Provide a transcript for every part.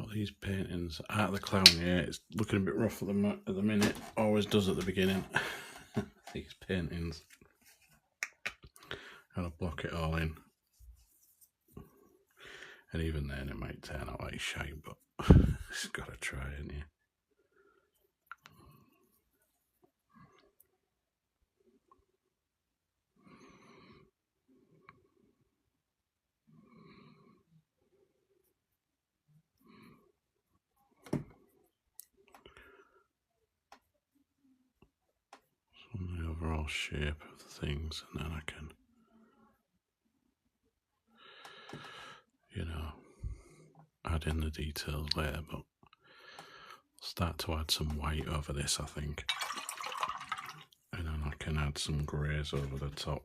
Got these paintings. Art of the Clown, yeah, it's looking a bit rough at the minute. Always does at the beginning. These paintings. Gotta block it all in. And even then it might turn out like shite, but it's gotta try, ain't you? On the overall shape of the things, and then I can, you know, add in the details later, but start to add some white over this, I think, and then I can add some greys over the top.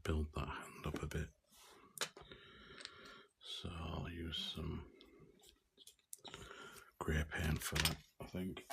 build that hand up a bit. So I'll use some grey paint for that, I think.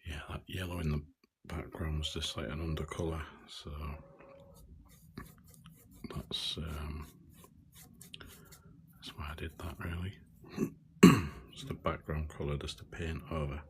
Yeah, that yellow in the background was just like an undercolour, so that's why I did that really. Just a background colour just to paint over.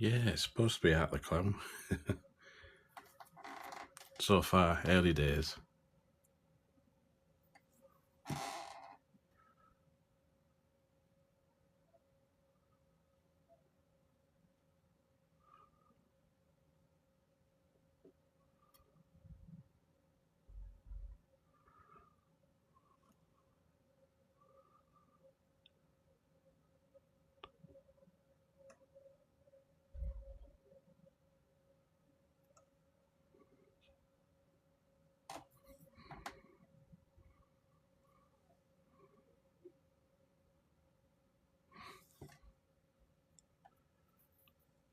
Yeah, it's supposed to be Art the Clown. So far, early days.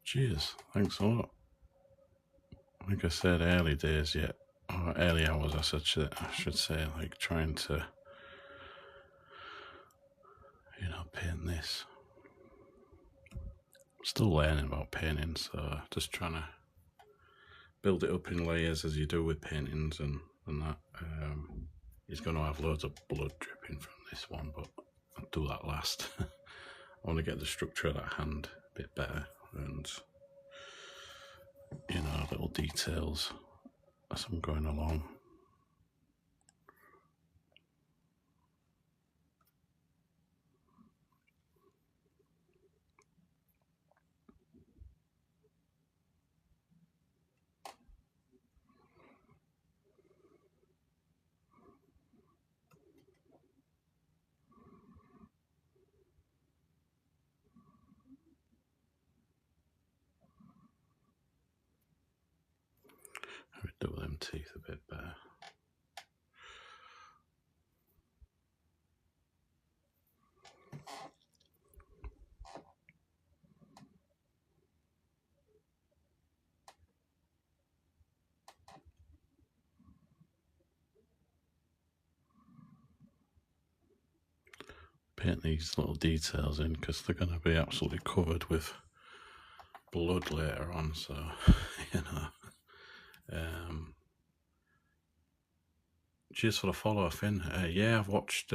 Cheers, thanks a lot. Like I said, early days yet, or early hours I should say, like trying to, paint this. Still learning about painting, so just trying to build it up in layers as you do with paintings and that. He's going to have loads of blood dripping from this one, but I'll do that last. I want to get the structure of that hand a bit better and, little details as I'm going along. I would do them teeth a bit better. Paint these little details in because they're going to be absolutely covered with blood later on, so cheers for the follow, Finn. Yeah, I've watched,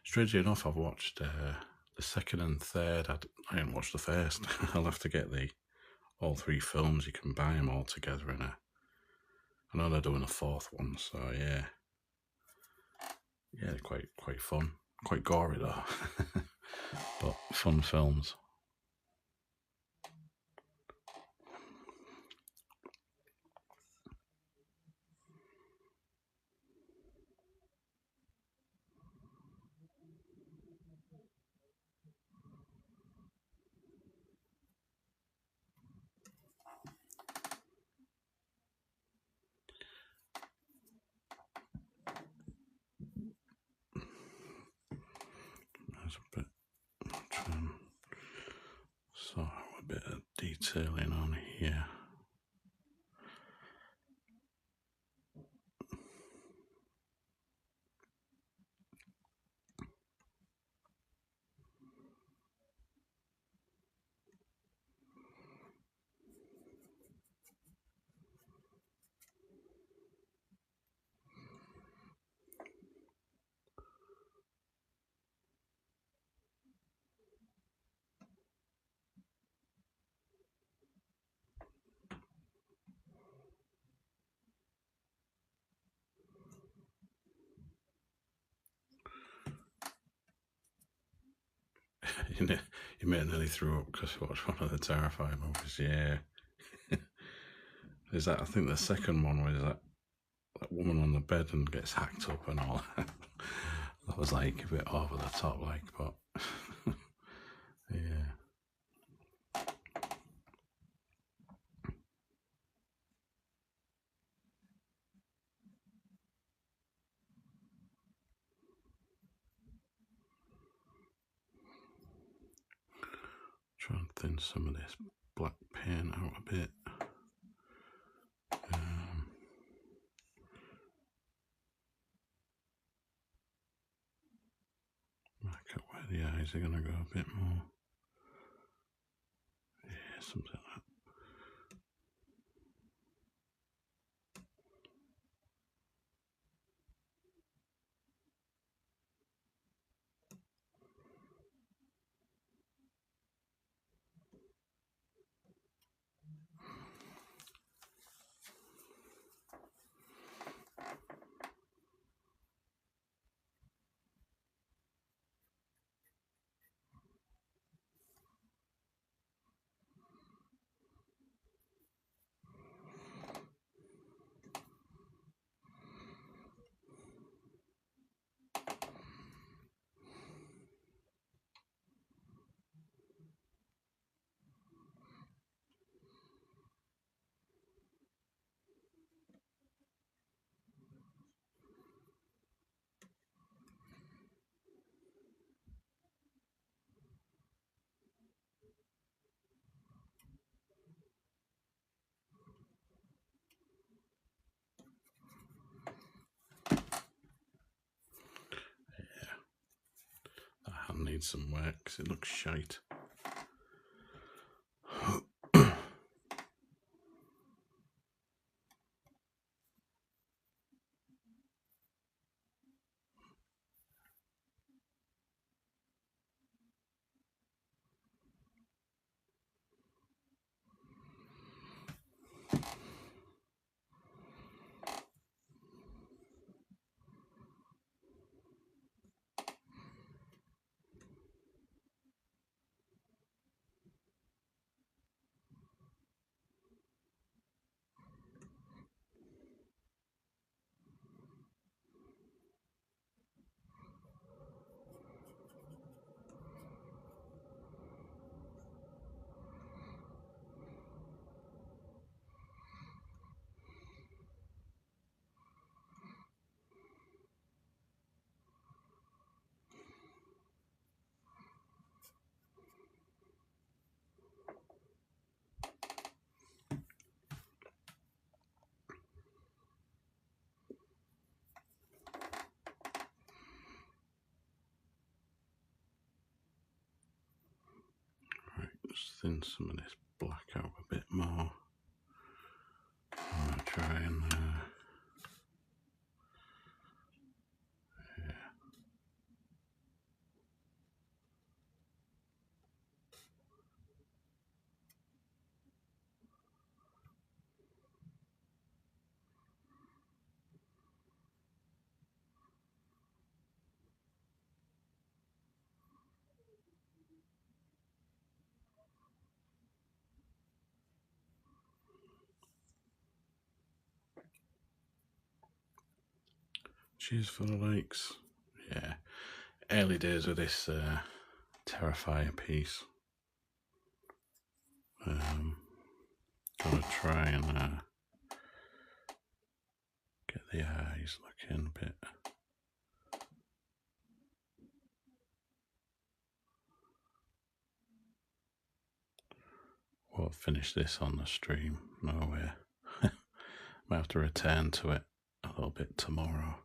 strangely enough, I've watched the second and third. I didn't watch the first. I'll have to get all three films. You can buy them all together I know they're doing a fourth one, so yeah, quite fun, quite gory though, but fun films. There's a bit much, so a bit of detailing on here. You may have nearly threw up because you watched one of the Terrifier movies. Yeah. Is that? I think the second one was that woman on the bed and gets hacked up and all. That was like a bit over the top, like, but yeah. Try and thin some of this black paint out a bit. Mark out where the eyes are going to go a bit more. Yeah, something like that. needs some work because it looks shite. Just thin some of this black out a bit more. I'm going to try and yeah. Cheers for the likes. Yeah, early days with this Terrifier piece. Gonna try and get the eyes looking a bit. Won't finish this on the stream, no way. Might have to return to it a little bit tomorrow.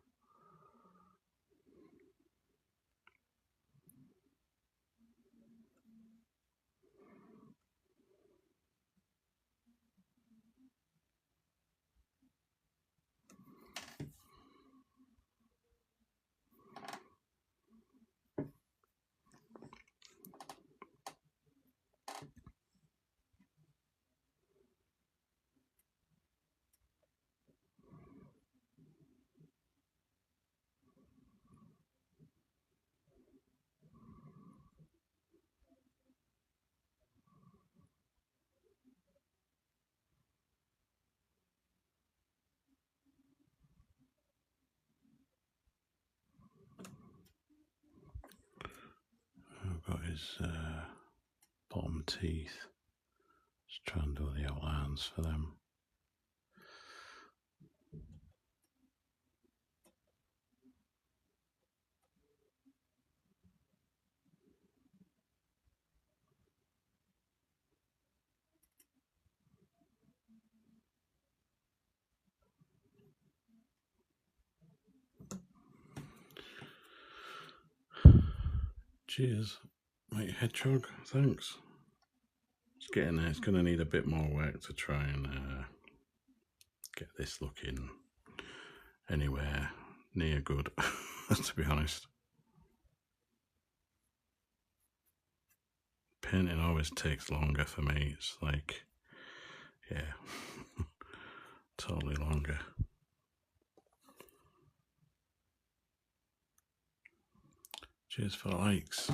I've got his bottom teeth. Just try and do the outlines for them. Cheers, mate hedgehog, thanks. It's getting there. It's going to need a bit more work to try and get this looking anywhere near good, to be honest. Painting always takes longer for me. It's like, yeah, totally longer. Cheers for the likes.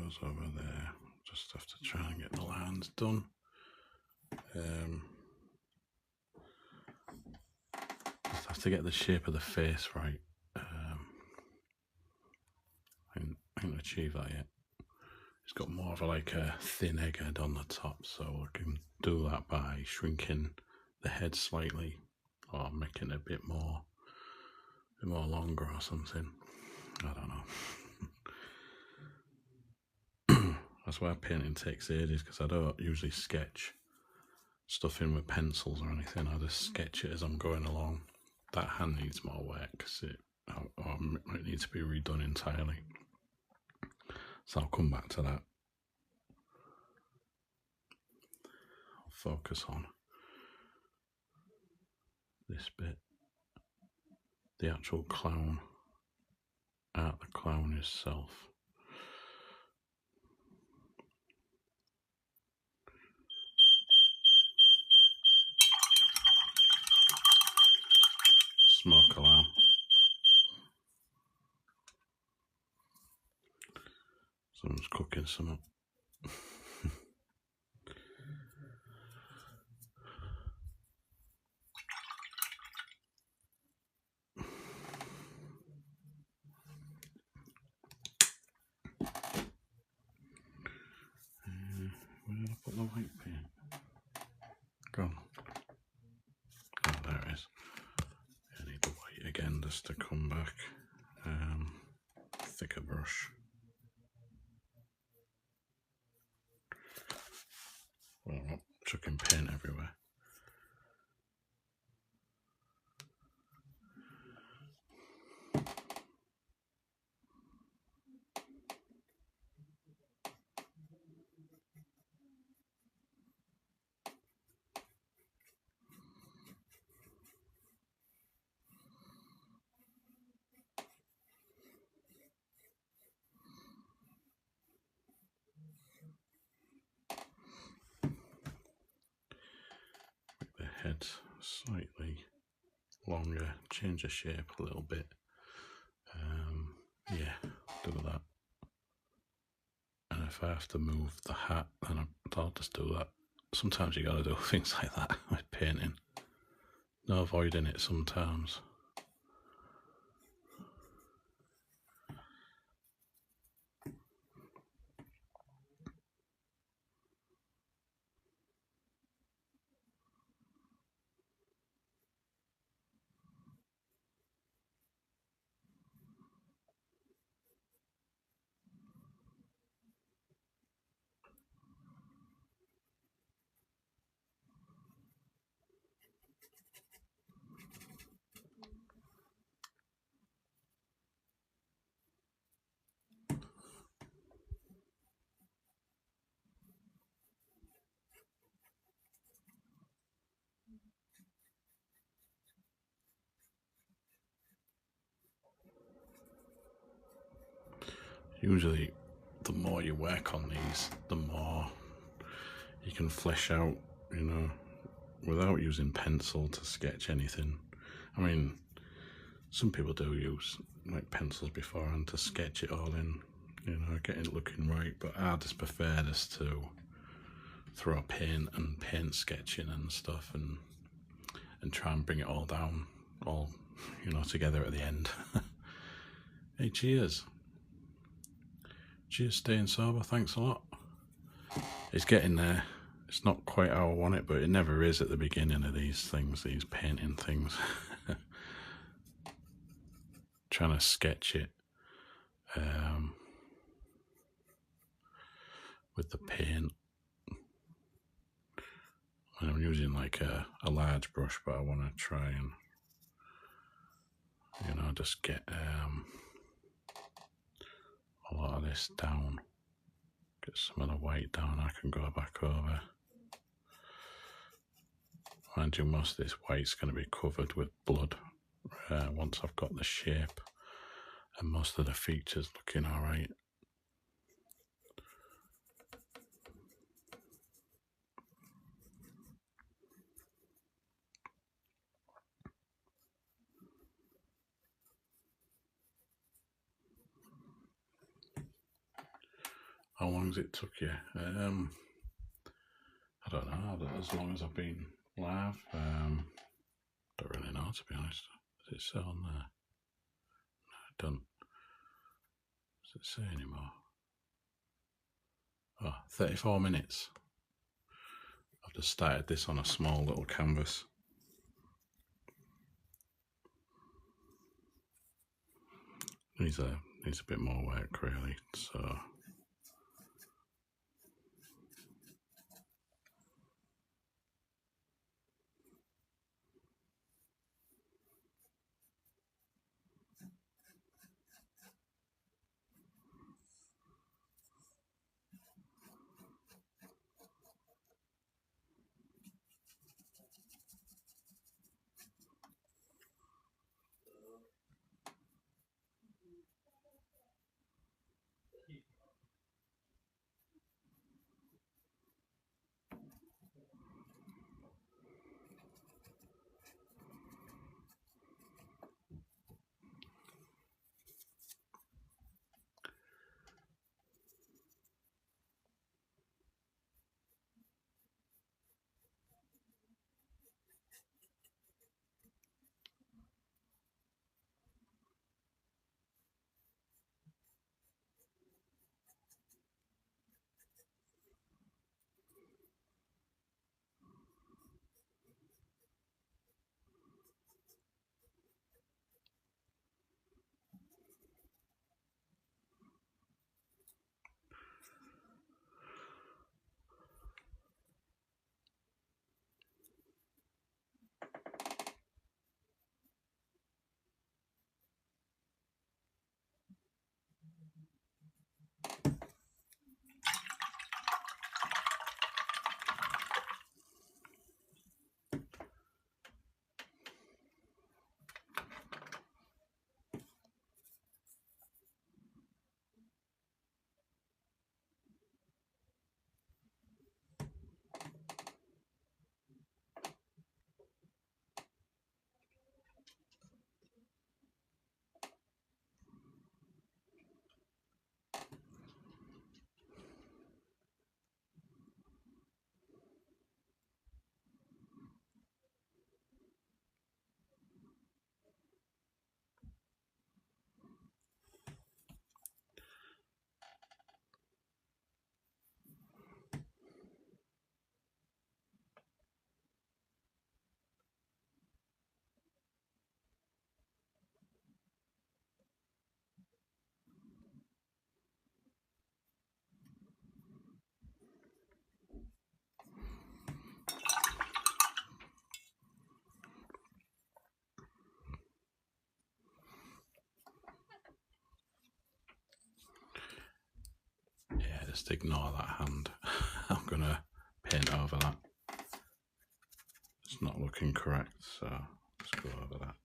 goes over there. Just have to try and get the lines done. Just have to get the shape of the face right. I haven't achieved that yet. It's got more of a thin egghead on the top, so I can do that by shrinking the head slightly or making it a bit more longer or something. I don't know. That's why painting takes ages, because I don't usually sketch stuff in with pencils or anything. I just sketch it as I'm going along. That hand needs more work because it needs to be redone entirely. So I'll come back to that. I'll focus on this bit. The actual clown. The clown itself. Smoke alarm. Someone's cooking something. Where did I put the white paint? Gone. Oh, there it is. I need the white again just to come back. Thicker brush. Well, I'm not chucking paint everywhere. Head slightly longer, change the shape a little bit. Yeah, do that. And if I have to move the hat, then I'll just do that. Sometimes you gotta do things like that with painting. No avoiding it sometimes. Usually, the more you work on these, the more you can flesh out, you know, without using pencil to sketch anything. I mean, some people do use like pencils beforehand to sketch it all in, you know, get it looking right, but I just prefer this to throw paint and paint sketching and stuff and try and bring it all down, all, you know, together at the end. Hey, cheers. Cheers, staying sober, thanks a lot. It's getting there. It's not quite how I want it, but it never is at the beginning of these things, these painting things. Trying to sketch it with the paint. And I'm using like a large brush, but I want to try and, you know, just get a lot of this down. Get some of the white down, I can go back over. Mind you, most of this white's going to be covered with blood once I've got the shape and most of the features looking alright. How long has it took you? I don't know, as long as I've been live. Don't really know, to be honest. Does it say on there? No, it doesn't. Does it say anymore? Oh, 34 minutes. I've just started this on a small little canvas. Needs a bit more work, really, so... Yeah, just ignore that hand. I'm gonna paint over that. It's not looking correct, so let's go over that.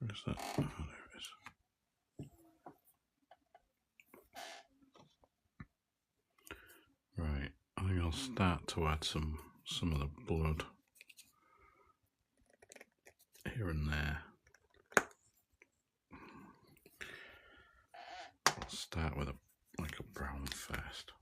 Where's that? Oh, there it is. Right, I think I'll start to add some of the blood here and there. I'll start with like a brown first.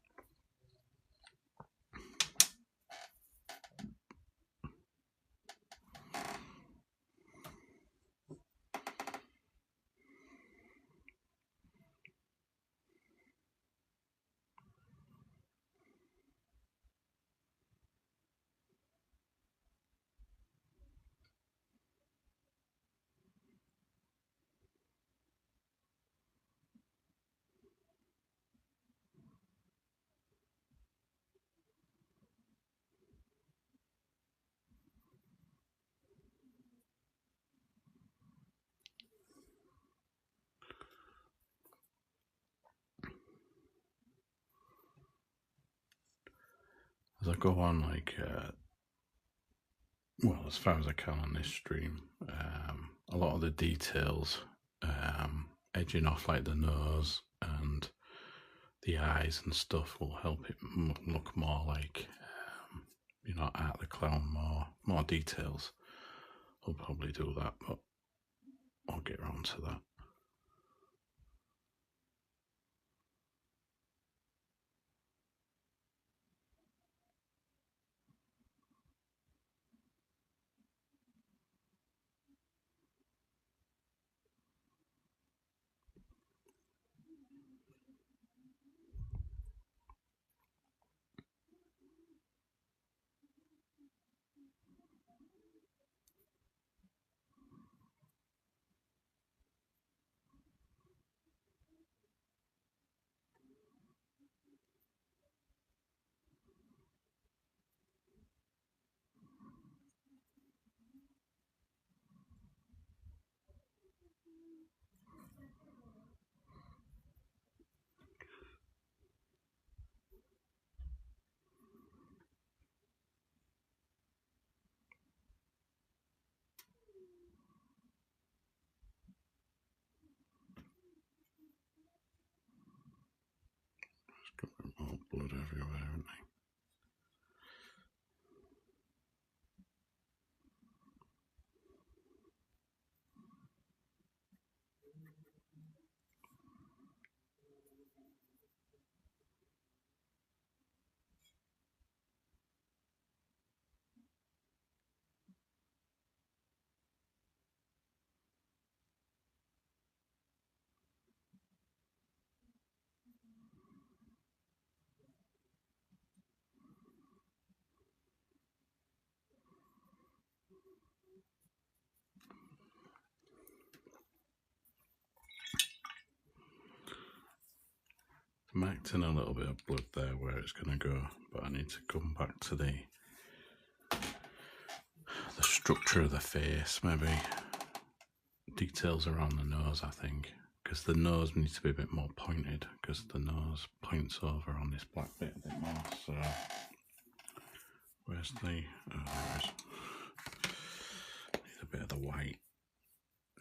As I go on, like, well, as far as I can on this stream, a lot of the details, edging off like the nose and the eyes and stuff will help it look more like, you know, Art the Clown, more details. I'll probably do that, but I'll get around to that. There's got more blood everywhere, haven't I? I'm acting a little bit of blood there where it's going to go, but I need to come back to the structure of the face, maybe details around the nose, I think, because the nose needs to be a bit more pointed, because the nose points over on this black bit a bit more. So where's the, oh, there it is. Need a bit of the white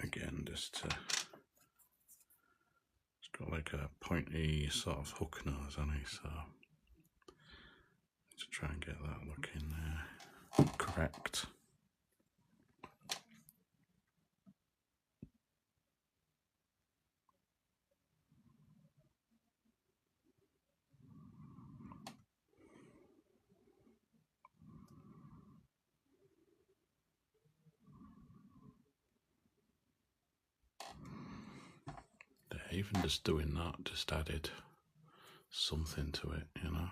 again, just to, it's got like a pointy sort of hook nose on it, so to try and get that look in there correct. Even just doing that just added something to it, you know.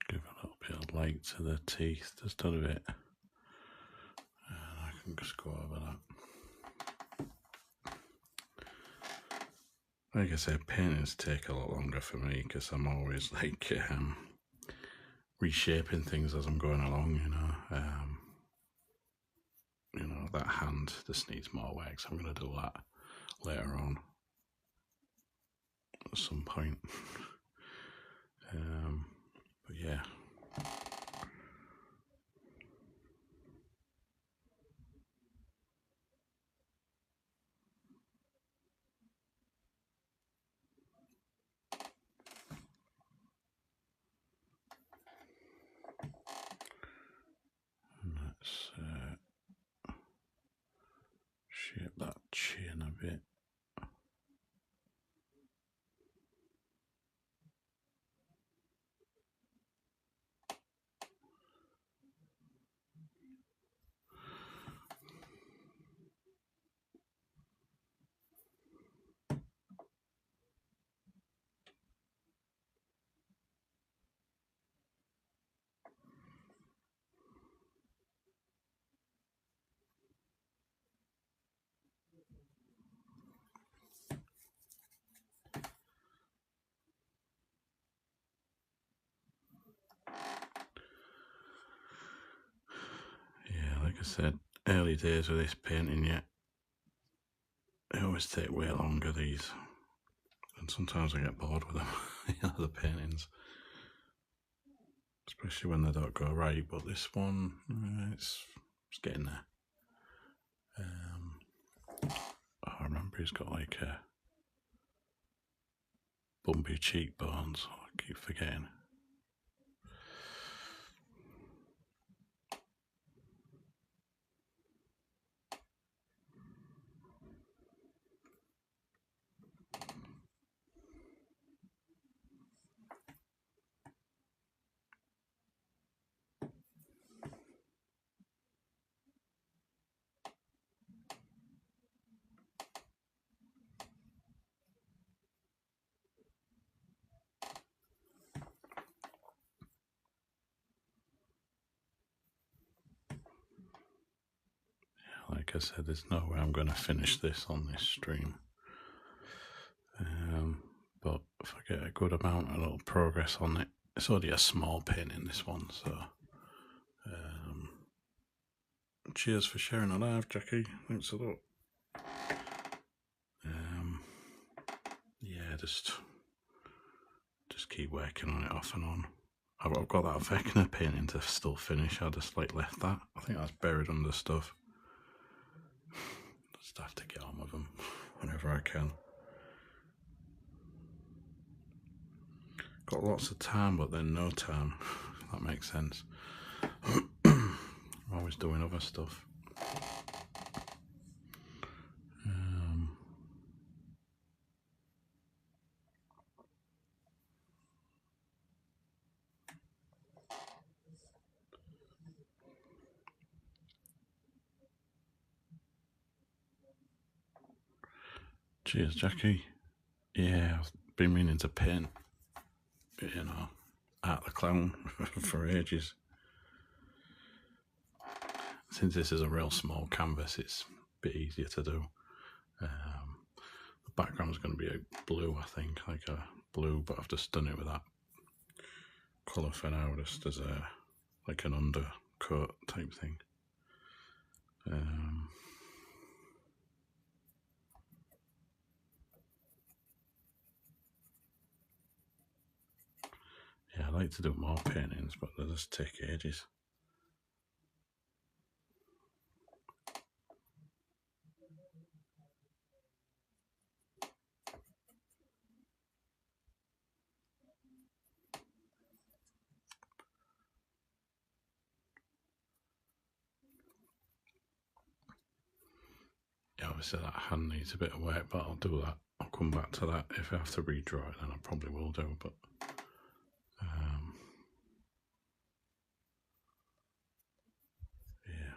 Give a little bit of light to the teeth, just a little bit. can just go over that. Like I said, paintings take a lot longer for me because I'm always like reshaping things as I'm going along, you know. You know, that hand just needs more work, so I'm going to do that later on at some point. But yeah. Let's shape that chin a bit. Yeah, like I said, early days of this painting yet. They always take way longer, these. And sometimes I get bored with them, you know, the paintings. Especially when they don't go right, but this one, it's getting there. I remember he's got like bumpy cheekbones, I keep forgetting. Like I said, there's no way I'm going to finish this on this stream. But if I get a good amount of little progress on it, it's only a small painting, this one, so cheers for sharing a live, Jackie. Thanks a lot. Yeah, just keep working on it off and on. I've got that Vecna painting to still finish. I just like left that. I think that's buried under stuff. Just have to get on with them whenever I can. Got lots of time, but then no time, if that makes sense. I'm always doing other stuff. Cheers, Jackie. Yeah, I've been meaning to paint, you know, Art the Clown for ages. Since this is a real small canvas, it's a bit easier to do. The background's going to be a blue, I think, like a blue, but I've just done it with that colour for now, just as a like an undercoat type thing. Yeah, I like to do more paintings, but they just take ages. Yeah, obviously that hand needs a bit of work, but I'll do that. I'll come back to that. If I have to redraw it, then I probably will do, but yeah.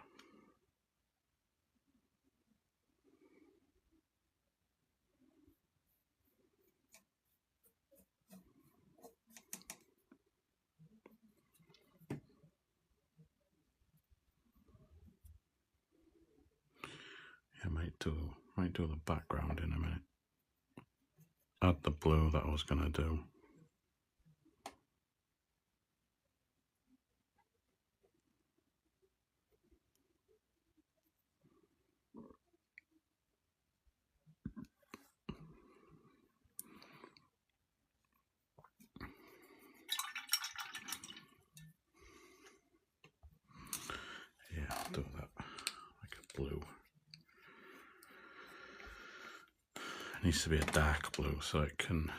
might do the background in a minute. Add the blue that I was going to do. Yeah, I'll do that like a blue. It needs to be a dark blue so it can,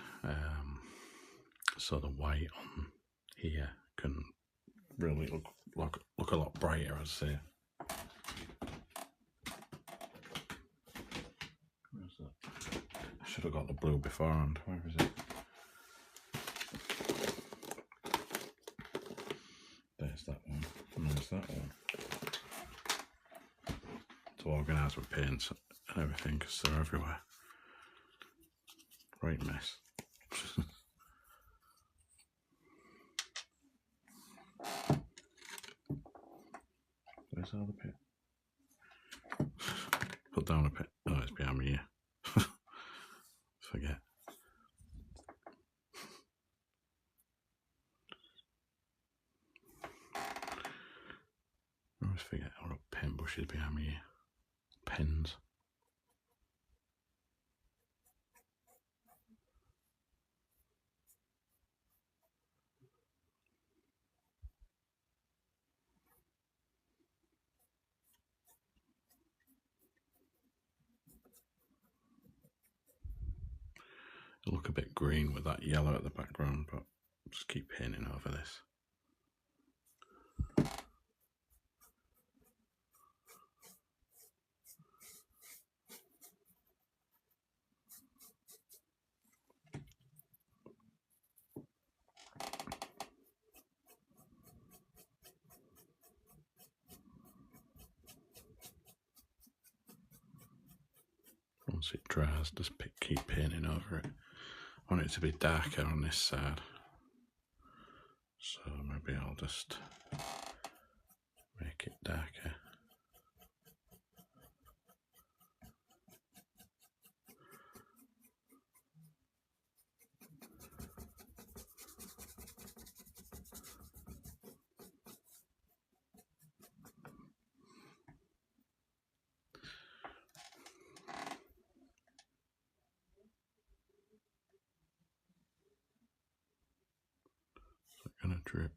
so the white on here can really look a lot brighter, I'd say. Where's that? I should have got the blue beforehand. Where is it? There's that one. And there's that one. To organise with paints and everything because they're everywhere. Right mess. Where's all the paint? Put down a pit. Oh, it's behind me here. Forget. I always forget all the pen bushes behind me here. Pens. It'll look a bit green with that yellow at the background, but just keep painting over this. Once it dries, just keep painting over it. I want it to be darker on this side, so maybe I'll just make it darker. Gonna drip,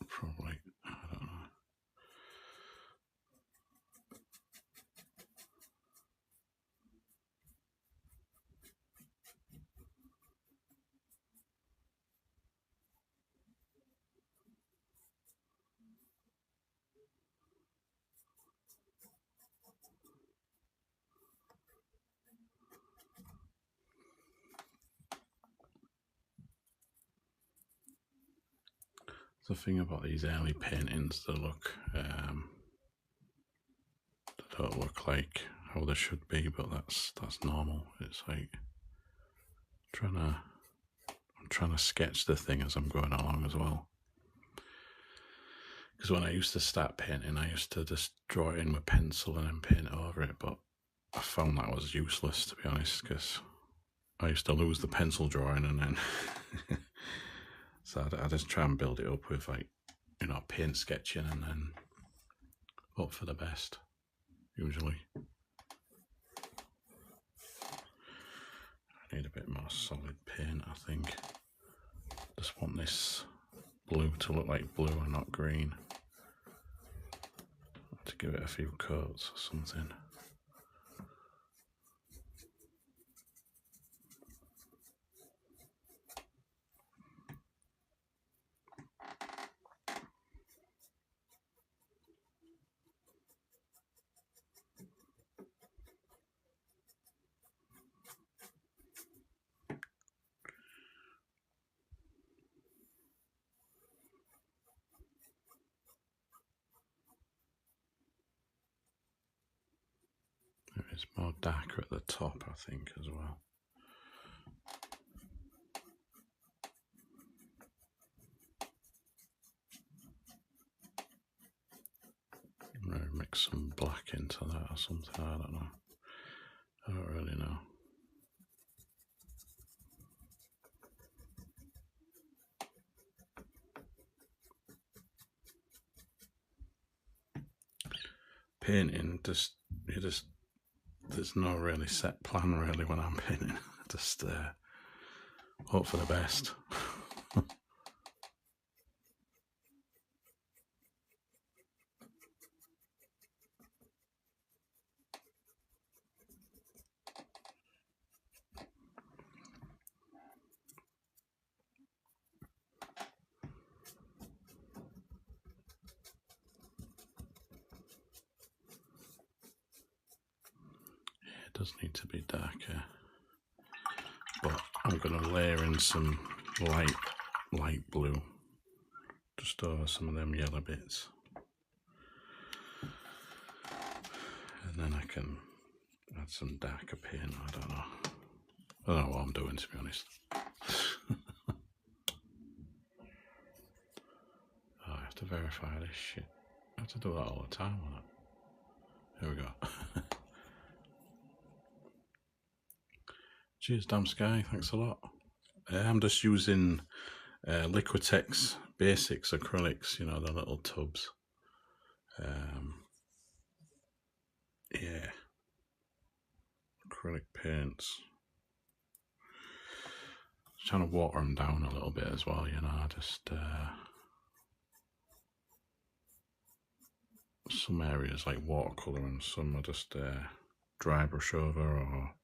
probably, I don't know. The thing about these early paintings, they don't look like how they should be, but that's normal. It's like I'm trying to sketch the thing as I'm going along as well. Because when I used to start painting, I used to just draw it in with pencil and then paint over it, but I found that was useless, to be honest, because I used to lose the pencil drawing and then so I just try and build it up with, like, you know, paint sketching and then hope for the best, usually. I need a bit more solid paint, I think. Just want this blue to look like blue and not green. To give it a few coats or something. It's more darker at the top, I think, as well. Maybe mix some black into that or something, I don't know. I don't really know. Painting, there's no really set plan really when I'm painting. Just hope for the best. It does need to be darker, but I'm going to layer in some light blue just over some of them yellow bits, and then I can add some darker paint. I don't know what I'm doing, to be honest. Oh, I have to verify this shit. I have to do that all the time with it. Here we go. Cheers, Damn Sky, thanks a lot. I'm just using Liquitex Basics acrylics, you know, the little tubs. Yeah, acrylic paints. Just trying to water them down a little bit as well, you know, just some areas like watercolour and some are just dry brush over, or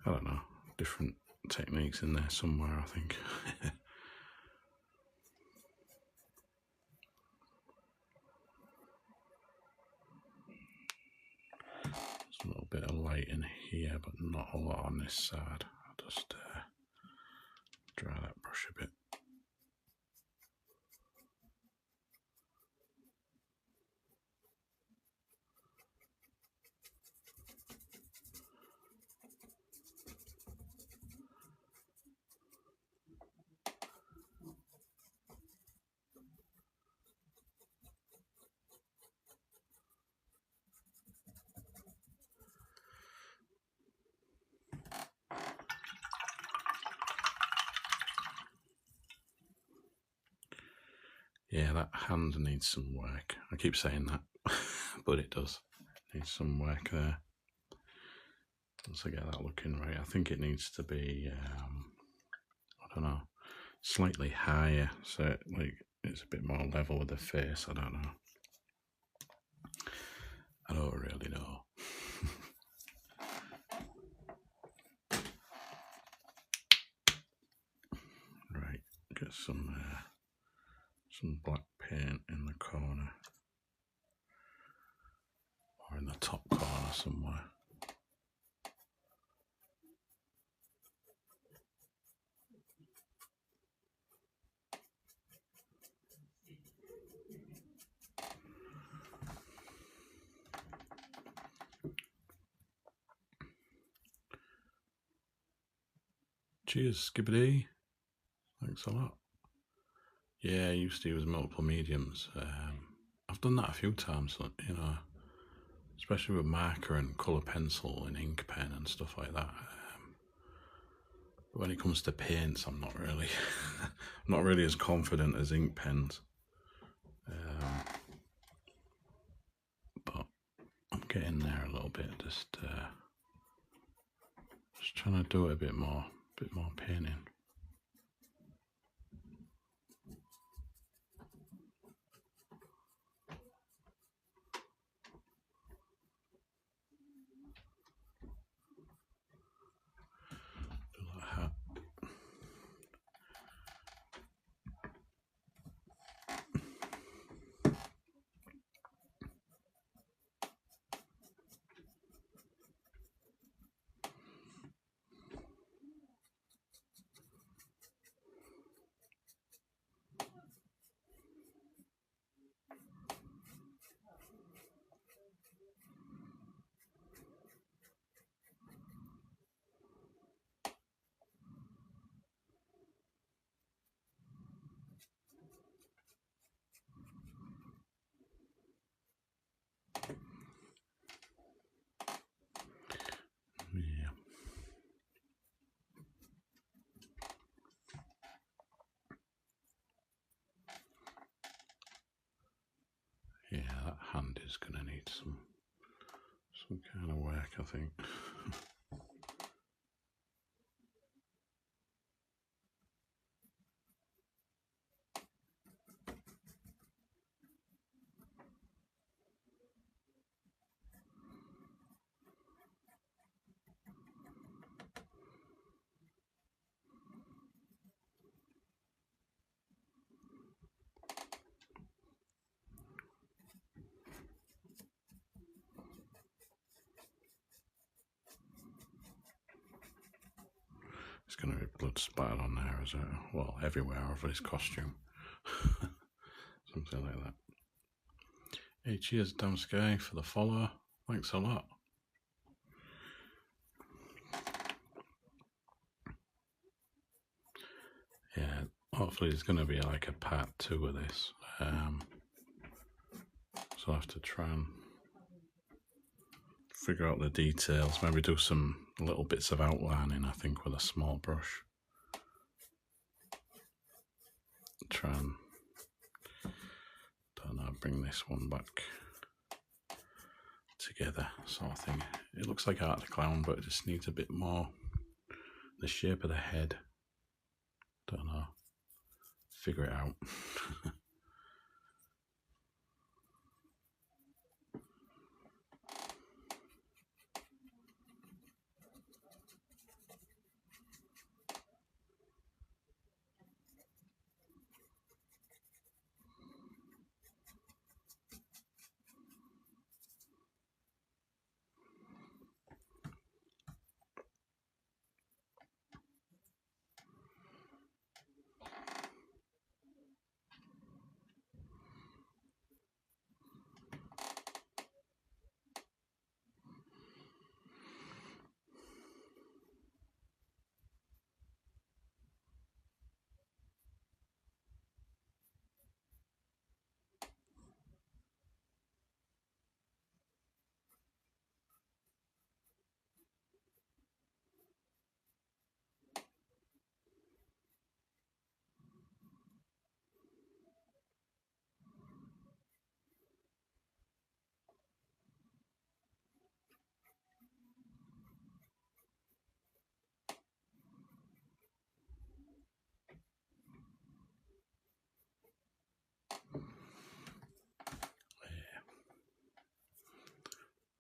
I don't know, different techniques in there somewhere, I think. There's a little bit of light in here, but not a lot on this side. I'll just dry that brush a bit. Yeah, that hand needs some work. I keep saying that, but it does. It needs some work there. Once I get that looking right, I think it needs to be, I don't know, slightly higher, so it's a bit more level with the face. I don't know. I don't really know. Right, get some black paint in the corner, or in the top corner somewhere. Cheers, Skibbity. Thanks a lot. Yeah, I used to use multiple mediums. I've done that a few times, you know, especially with marker and colour pencil and ink pen and stuff like that. But when it comes to paints, I'm not really, not really as confident as ink pens. But I'm getting there a little bit. Just trying to do it a bit more painting. hand is going to need some kind of work, I think. It's going to be blood splattered on there, is it? Well, everywhere over his costume. Something like that. Hey, cheers, Damsky, for the follow. Thanks a lot. Yeah, hopefully there's going to be like a part 2 of this. So I'll have to try and figure out the details. Maybe do some little bits of outlining, I think, with a small brush. Try and, don't know, bring this one back together, sort of thing. It looks like Art the Clown, but it just needs a bit more. The shape of the head, don't know. Figure it out.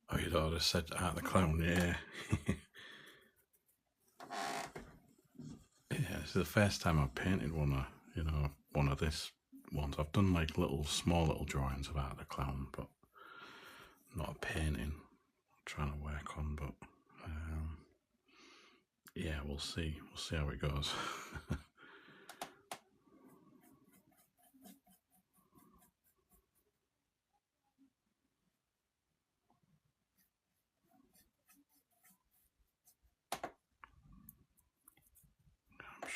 Oh, you'd ought to have said Art the Clown, yeah. Yeah, this is the first time I've painted one of this ones. I've done like small little drawings of Art the Clown, but not a painting. I'm trying to work on, but yeah, we'll see. We'll see how it goes.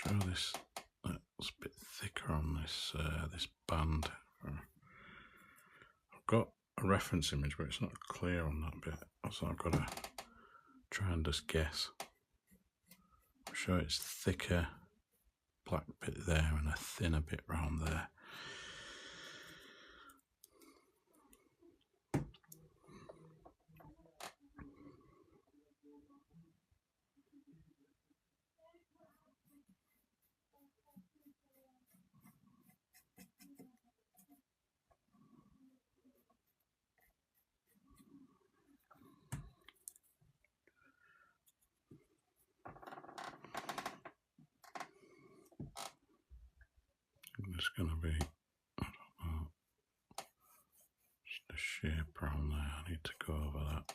I'm sure this looks a bit thicker on this this band. I've got a reference image, but it's not clear on that bit, so I've got to try and just guess. I'm sure it's thicker black bit there and a thinner bit round there. It's going to be, I don't know, just a shape around there. I need to go over that.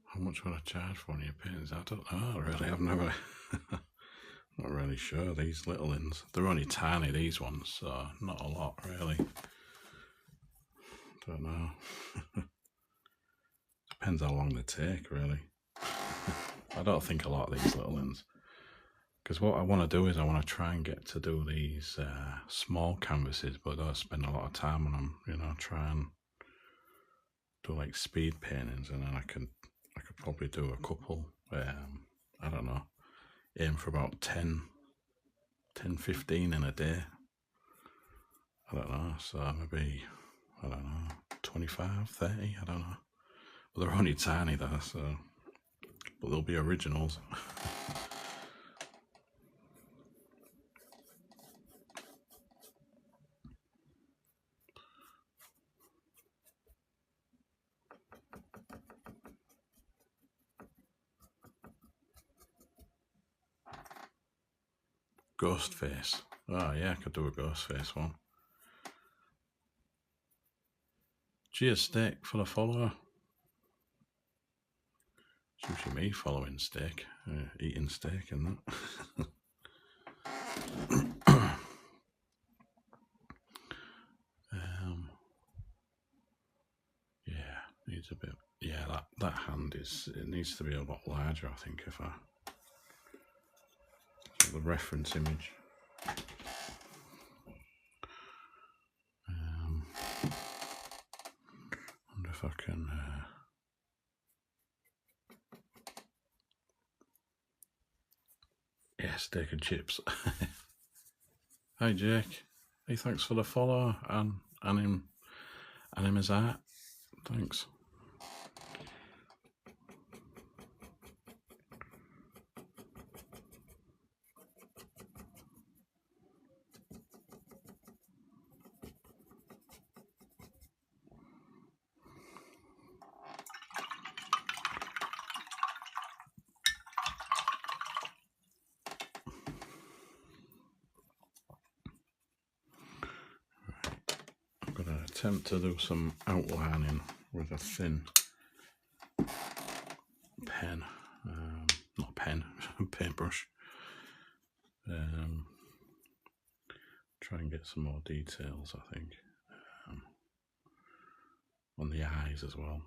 How much would I charge for one of your paintings? I don't know, really. I've never, not really sure. These little ones, they're only tiny, these ones, so not a lot, really. Don't know. Depends how long they take, really. I don't think a lot of these little ones Because what I want to do is I want to try and get to do these small canvases, but I don't spend a lot of time on them. You know, try and do like speed paintings, and then I could probably do a couple. I don't know, aim for about 10, 15 in a day. I don't know, so maybe, I don't know, 25, 30, I don't know. But they're only tiny though, so, but they'll be originals. Ghost face. Oh yeah, I could do a ghost face one. Cheers, Steak, for the follower. It's usually me following Steak, eating steak and that. Yeah, needs a bit. Yeah, that hand it needs to be a lot larger, I think, if I... the reference image. Wonder if I can... yeah, steak and chips. Hi, Jake. Hey, thanks for the follow, and him as art. Thanks. I'm going to attempt to do some outlining with a thin pen, not pen, paintbrush. Try and get some more details, I think, on the eyes as well.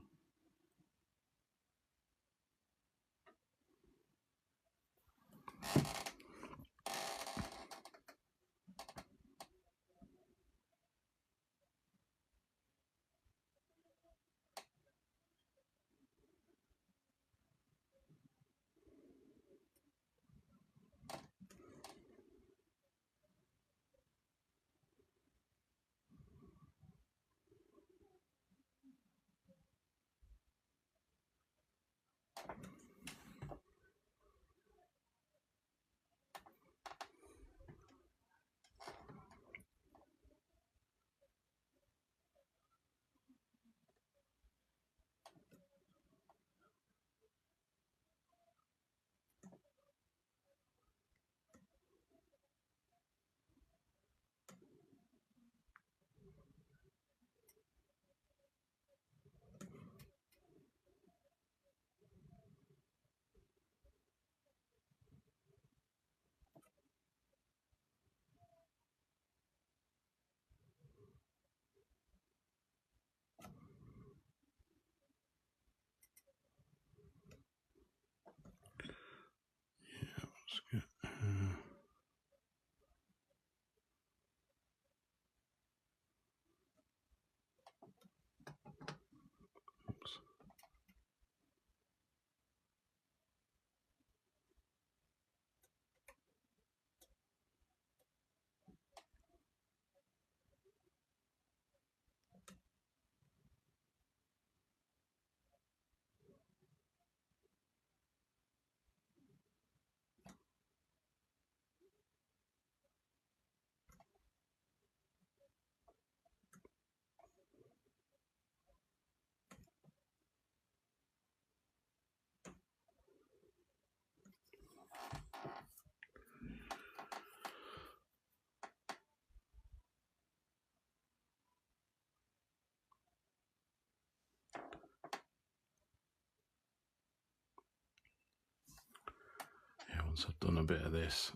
Once I've done a bit of this,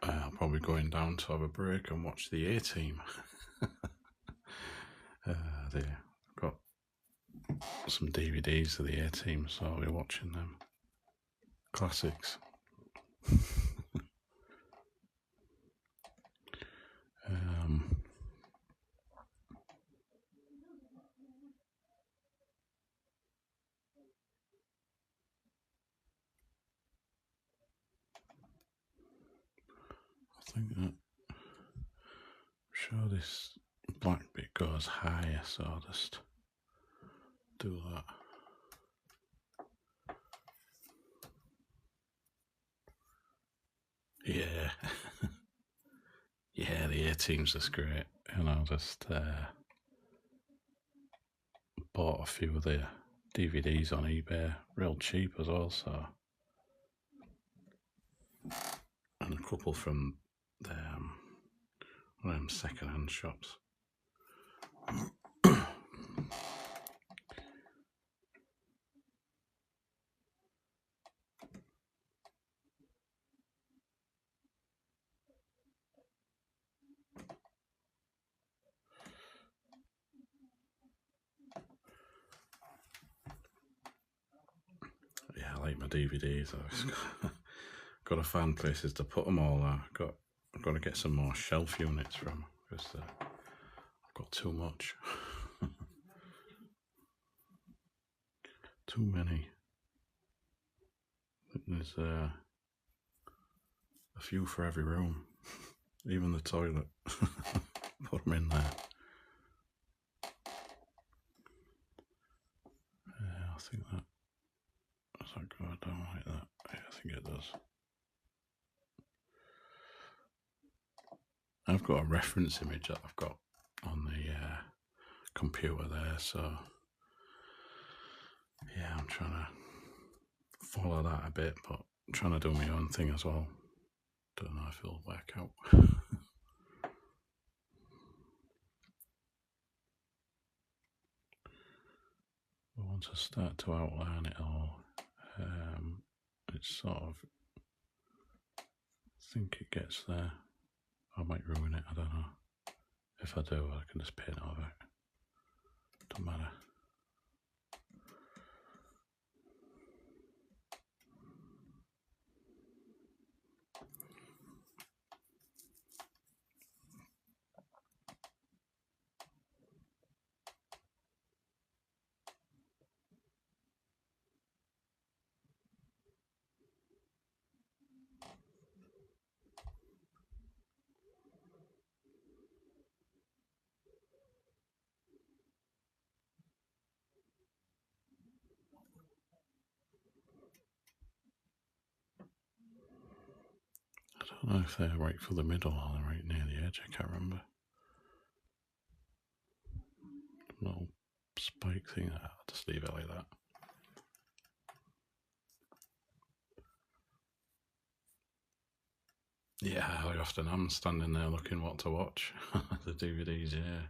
I'll probably going down to have a break and watch the A-Team. They've got some DVDs of the A-Team, so I'll be watching them. Classics. think that, I'm sure this black bit goes higher, so I'll just do that. Yeah. Yeah, the A-Team's just great. And I just bought a few of the DVDs on eBay, real cheap as well, so. And a couple from one of them second-hand shops. Yeah, I like my DVDs. I've got to find places to put them all. I've got to get some more shelf units from, because I've got too much. Too many. There's a few for every room, even the toilet. Put them in there. I think that, does that go down like that? Yeah, I think it does. I've got a reference image that I've got on the computer there, so yeah, I'm trying to follow that a bit, but I'm trying to do my own thing as well. Don't know if it'll work out. But once I start to outline it all, it's sort of, I think it gets there. I might ruin it, I don't know. If I do, I can just paint over it. Don't matter. I don't know if they're right for the middle or they're right near the edge, I can't remember. Little spike thing, I'll just leave it like that. Yeah, I often am standing there looking what to watch. The DVDs, yeah.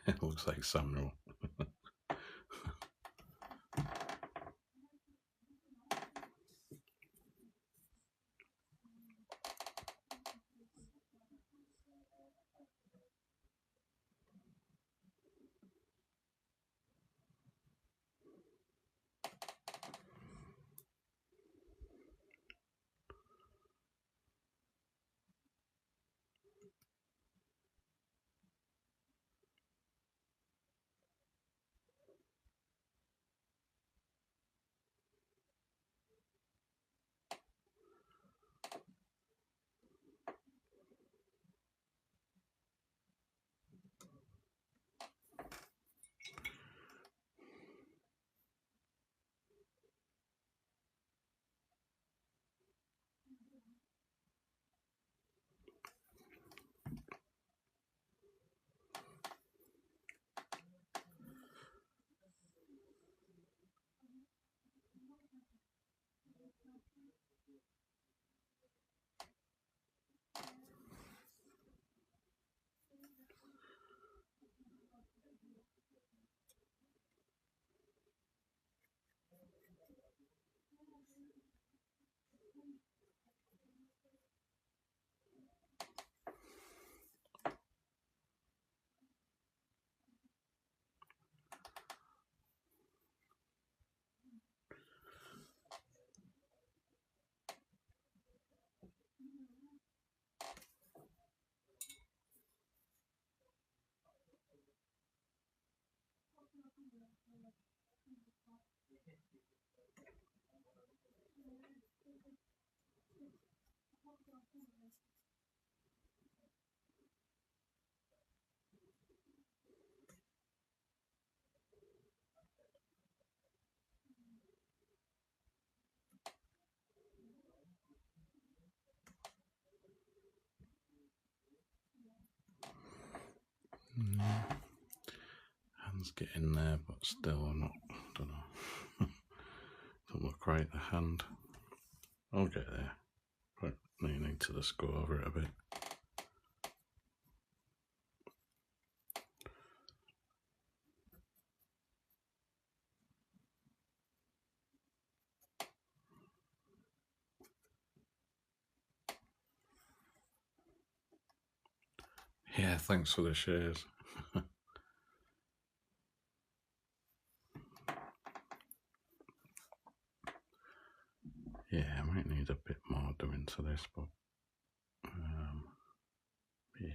It looks like Samuel. Hands get in there, but still not, don't know. Don't look right, the hand. I'll get there. But you need to just go over it a bit. Yeah, thanks for the shares. Yeah, I might need a bit more doing to this, but yeah.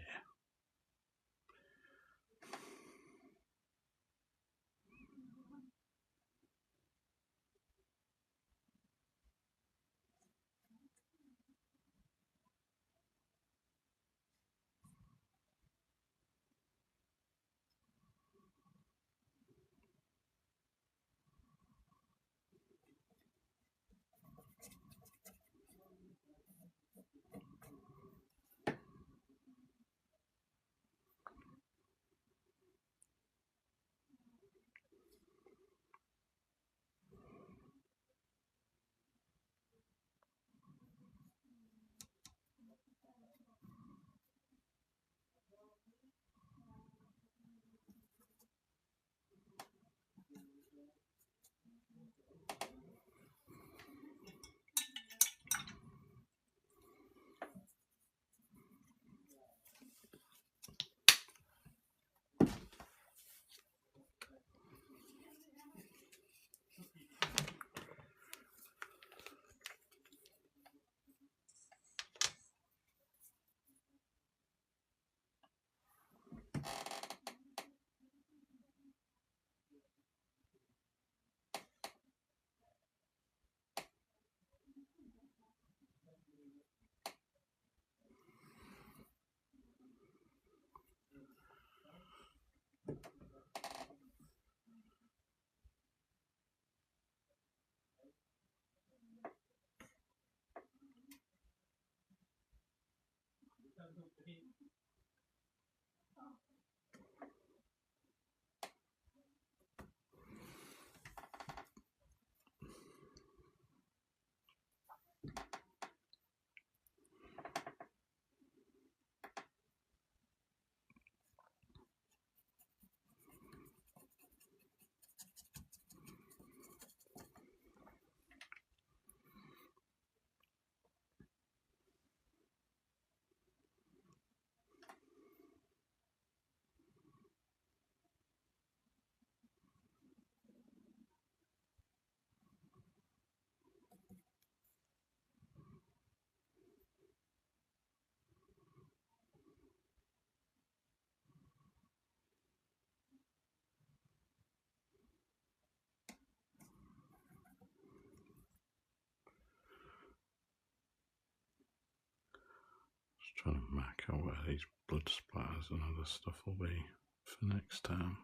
Just trying to mark out where these blood splatters and other stuff will be for next time.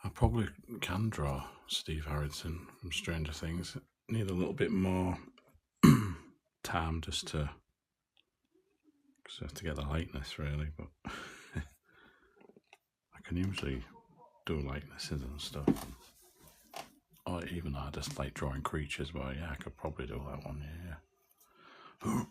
I probably can draw Steve Harrison from Stranger Things. Need a little bit more time just to, cause I have to get the likeness really, but I can usually do likenesses and stuff. Or even I just like drawing creatures, but yeah, I could probably do that one, yeah.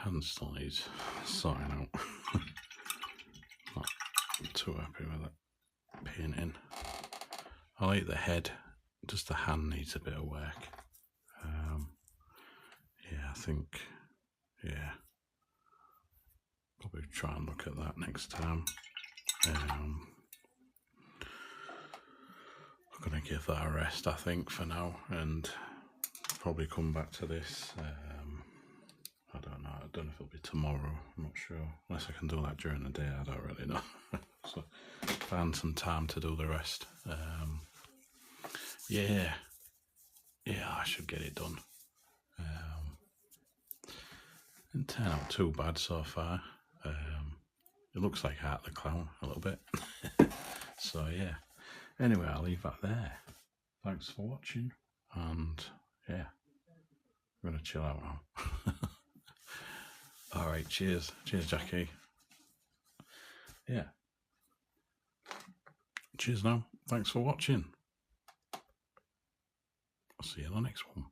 hand still needs sorting out. Not too happy with it painting. I like the head, just the hand needs a bit of work. Yeah, I think, yeah, probably try and look at that next time. I'm going to give that a rest, I think, for now, and probably come back to this. I don't know. I don't know if it'll be tomorrow. I'm not sure. Unless I can do that during the day, I don't really know. So find some time to do the rest. Yeah, I should get it done. Didn't turn out too bad so far. It looks like Art the Clown a little bit. So yeah. Anyway, I'll leave that there. Thanks for watching, and yeah, I'm gonna chill out now. All right, cheers, Jackie. Yeah, cheers now. Thanks for watching. I'll see you in the next one.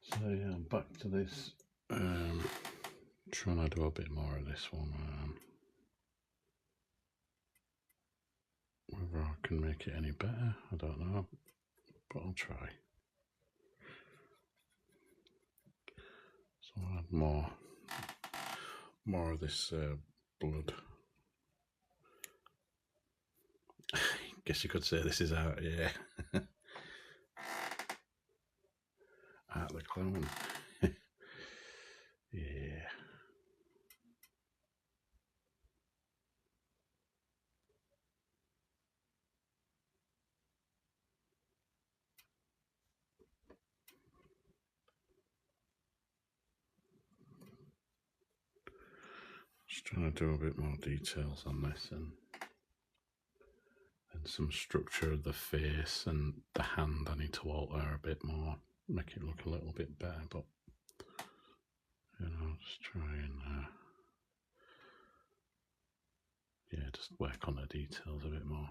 So yeah, I'm back to this. Trying to do a bit more of this one. Whether I can make it any better, I don't know, but I'll try. So I'll add more of this blood. Guess you could say this is Art, yeah. Art the Clown. Yeah. Just trying to do a bit more details on this and some structure of the face and the hand. I need to alter a bit more, make it look a little bit better, but you know, just try and yeah, just work on the details a bit more.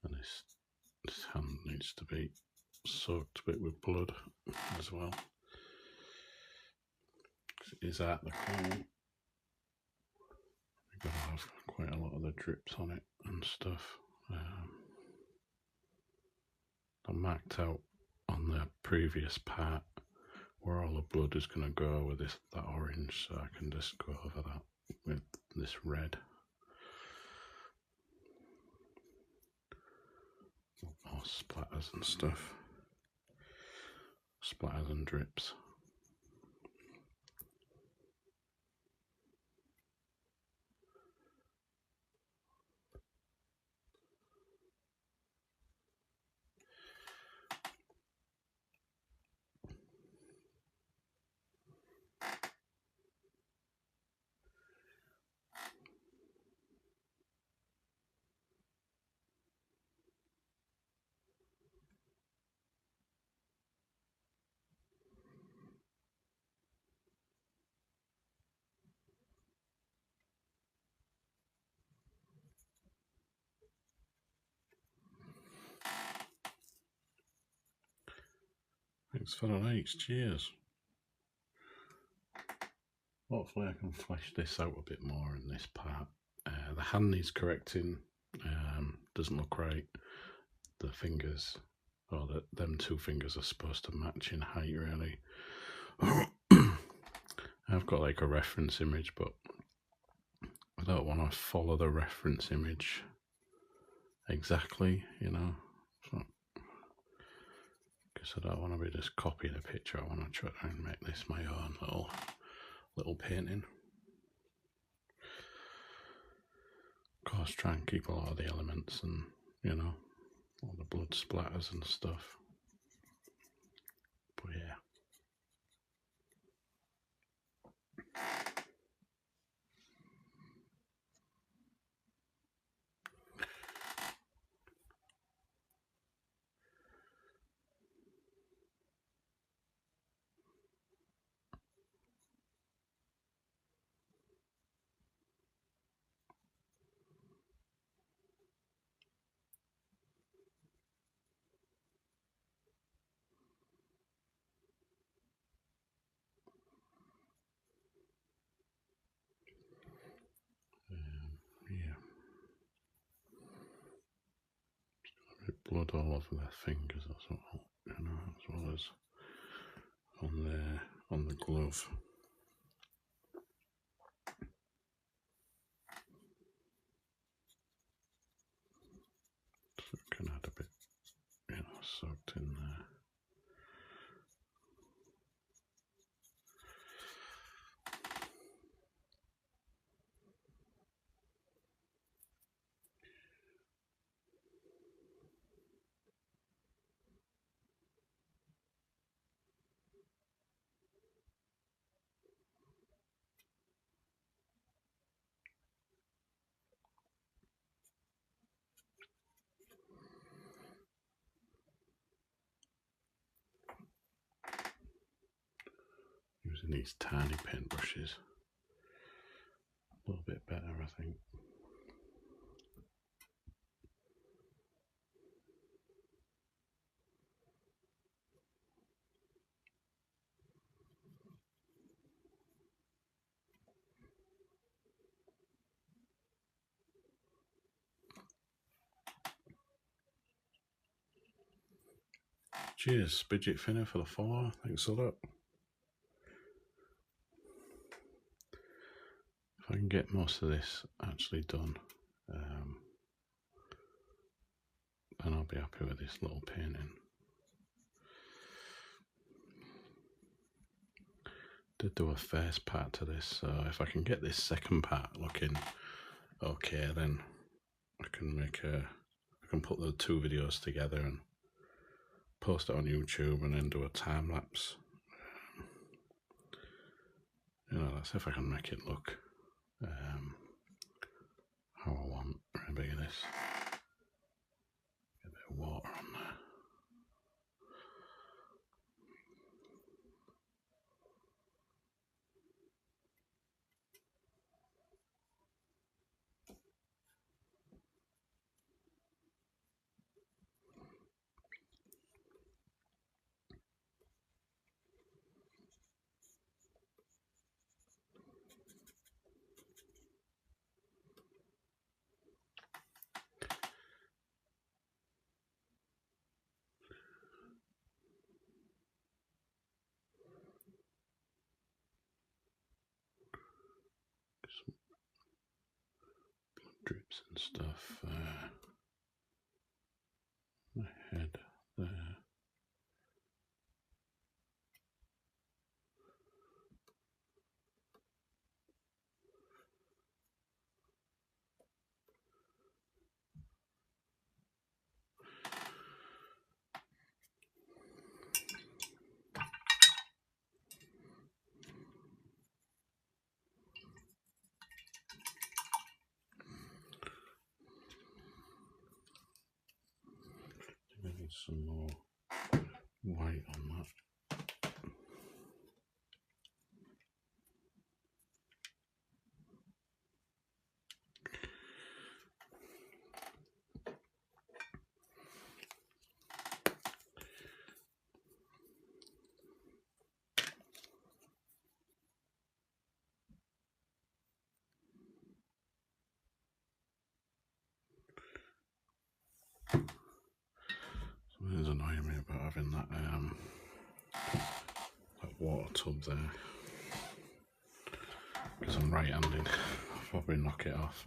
And this hand needs to be soaked a bit with blood as well. It is Art the Clown. You've got to have quite a lot of the drips on it and stuff. I marked out on the previous part where all the blood is going to go with that orange, so I can just go over that with this red. More splatters and stuff. Splatters and drips. Thanks for the likes, cheers. Hopefully I can flesh this out a bit more in this part. The hand needs correcting, doesn't look right. the fingers, or them two fingers are supposed to match in height, really. I've got like a reference image, but I don't want to follow the reference image exactly, you know, because I don't want to be just copying a picture. I want to try and make this my own little painting. Of course, try and keep a lot of the elements and, you know, all the blood splatters and stuff. But yeah. Yeah. Blood all over their fingers as well, you know, as well as on the glove. So it can add a bit, you know, soaked in there. Using these tiny paintbrushes, a little bit better, I think. Cheers, Bidget Finner, for the follow. Thanks a lot. If I can get most of this actually done, then I'll be happy with this little painting. Did do a first part to this, so if I can get this second part looking okay, then I can put the two videos together and post it on YouTube and then do a time lapse. You know, that's if I can make it look how I want. Maybe this. Get a bit of water on there. Some blood drips and stuff. My head there. Maybe some more white on that. Something is annoying me about having that water tub there, because I'm right-handed. I'll probably knock it off.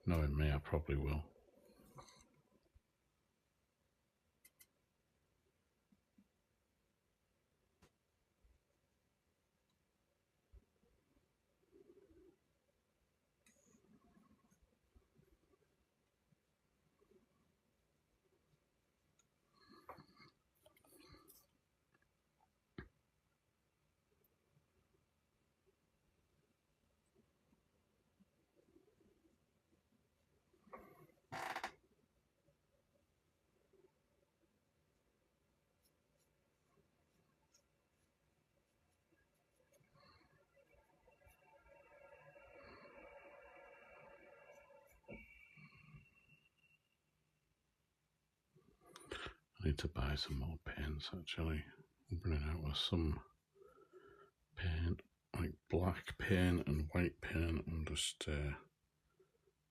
Knowing me, I probably will. I need to buy some more paints actually. I'm running out with some paint, like black paint and white paint, and just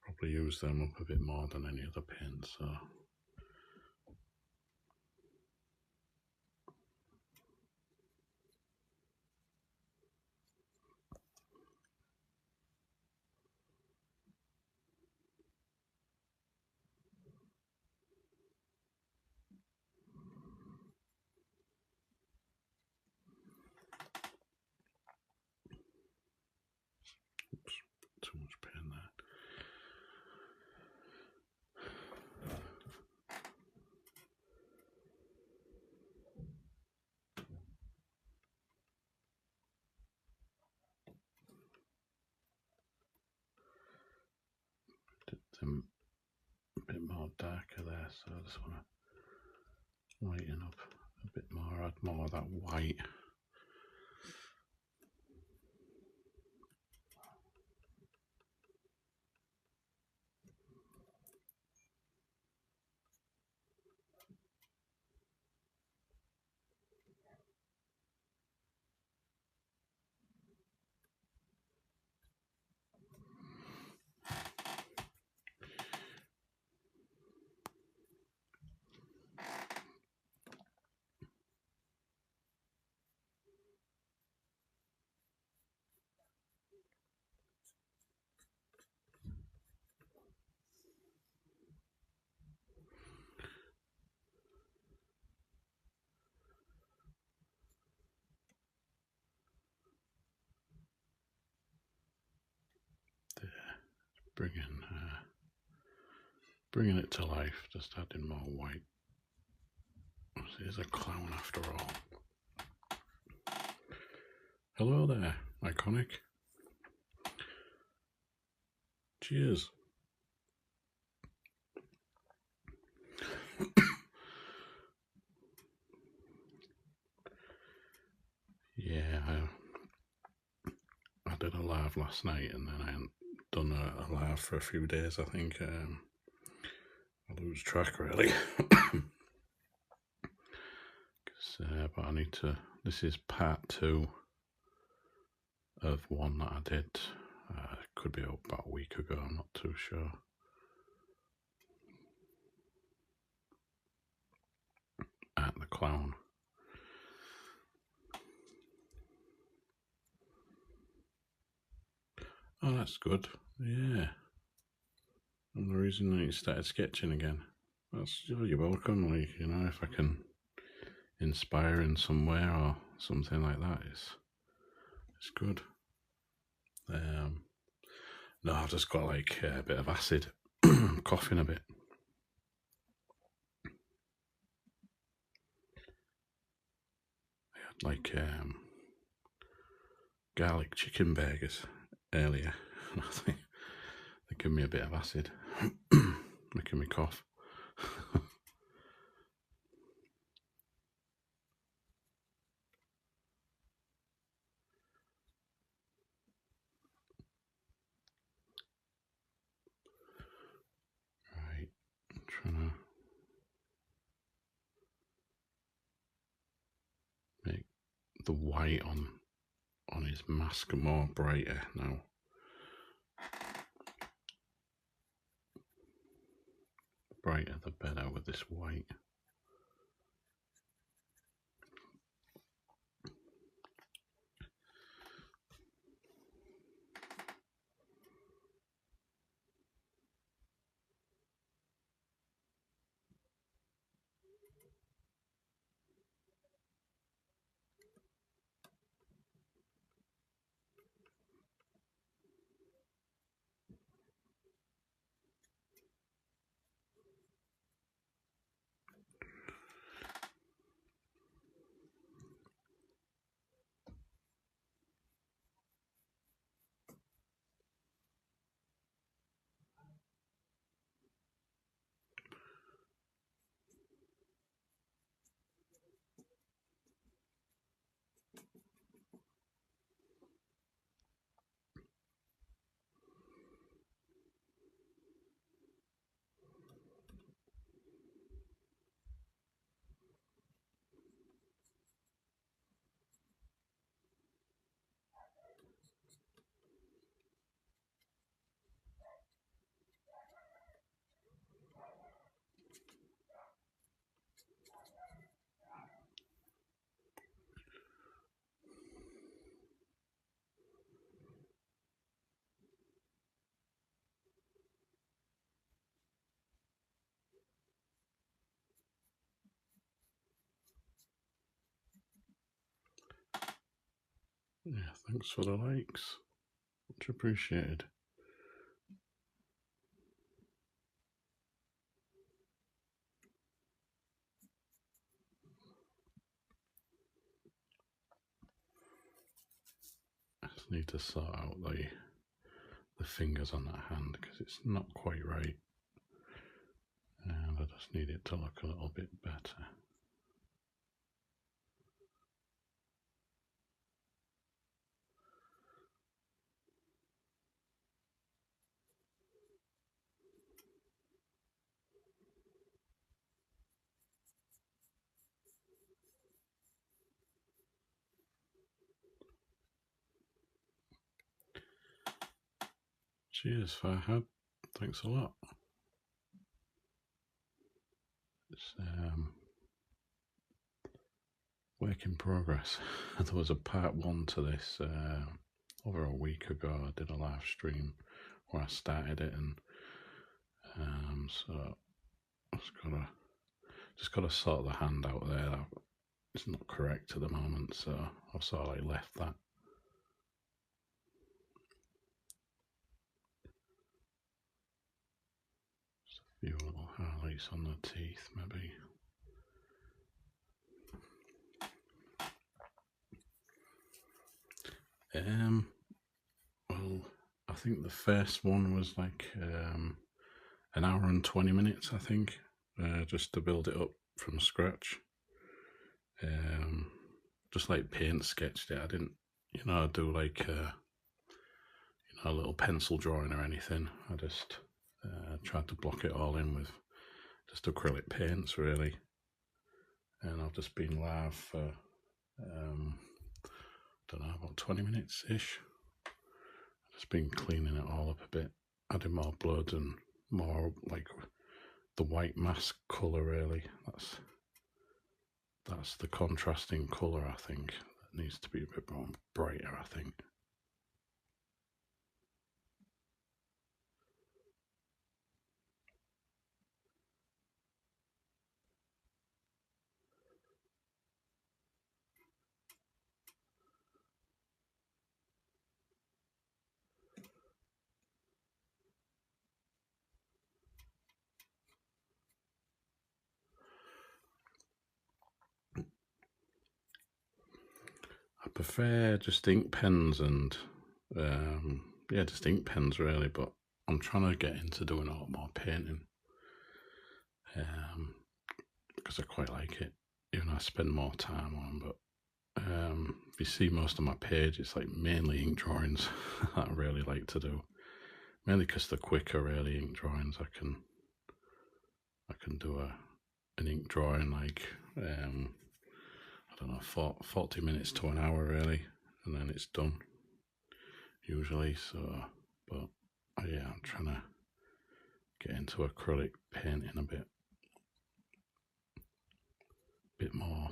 probably use them up a bit more than any other paint, so too much paint there. Did them a bit more darker there, so I just want to lighten up a bit more, add more of that white. Bringing it to life, just adding more white. He's a clown after all. Hello there, Iconic. Cheers. Yeah, I did a live last night, and then I hadn't done a live for a few days. I think I lose track really. But I need to. This is part 2 of one that I did. Could be about a week ago. I'm not too sure. At the clown. Oh, that's good. Yeah. And the reason that you started sketching again. That's, you're welcome. Like, you know, if I can inspire in some way or something like that, it's good. No, I've just got like a bit of acid. I'm coughing a bit. I had like garlic chicken burgers earlier, and I think they give me a bit of acid, making me cough. Right, I'm trying to make the white on his mask more brighter now. Brighter the better with this white. Yeah, thanks for the likes. Much appreciated. I just need to sort out the fingers on that hand because it's not quite right. And I just need it to look a little bit better. Cheers, Farhad. Thanks a lot. It's work in progress. There was a part 1 to this over a week ago. I did a live stream where I started it, and so I just gotta sort the hand out there. It's not correct at the moment, so I've sort of like left that. Just a few little highlights on the teeth, maybe. Well, I think the first one was like an hour and 20 minutes, I think, just to build it up from scratch. Just like paint sketched it. I didn't, do like a little pencil drawing or anything. I just tried to block it all in with just acrylic paints, really. And I've just been live for don't know, about 20 minutes ish. Just been cleaning it all up a bit, adding more blood and more like the white mask colour, really. That's the contrasting colour, I think. That needs to be a bit more brighter, I think. I prefer just ink pens and just ink pens, really, but I'm trying to get into doing a lot more painting because I quite like it, even though I spend more time on. But if you see most of my page, it's like mainly ink drawings that I really like to do, mainly because they're quicker, really. Ink drawings, I can do an ink drawing like I don't know, 40 minutes to an hour, really, and then it's done usually. So, but yeah, I'm trying to get into acrylic painting a bit more.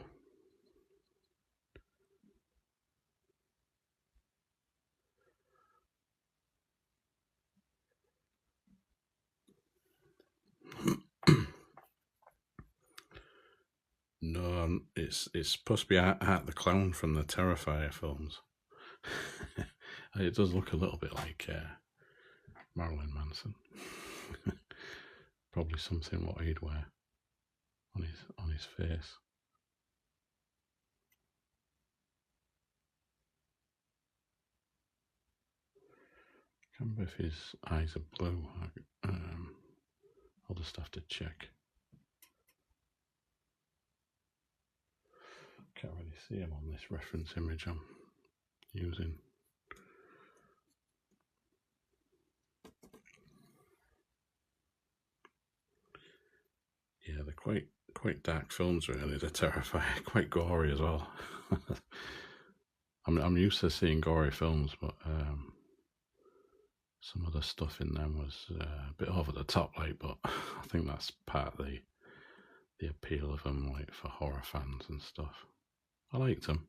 No, it's supposed to be Art the Clown from the Terrifier films. It does look a little bit like Marilyn Manson. Probably something what he'd wear on his face. I can't remember if his eyes are blue. I'll just have to check. Can't really see him on this reference image I'm using. Yeah, they're quite dark films, really. They're Terrifier, quite gory as well. I'm used to seeing gory films, but some of the stuff in them was a bit over the top, like. But I think that's part of the appeal of them, like, for horror fans and stuff. I liked them.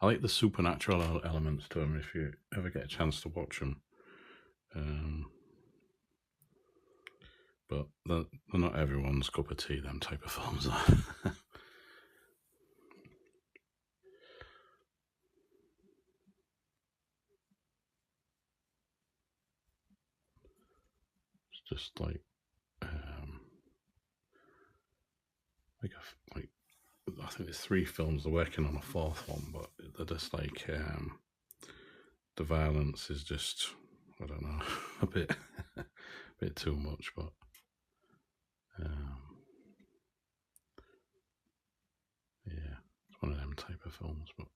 I like the supernatural elements to them. If you ever get a chance to watch them, but they're not everyone's cup of tea. Them type of films. just like I think there's 3 films. They're working on a 4th one, but they're just like the violence is just, I don't know, a bit too much. But yeah, it's one of them type of films. But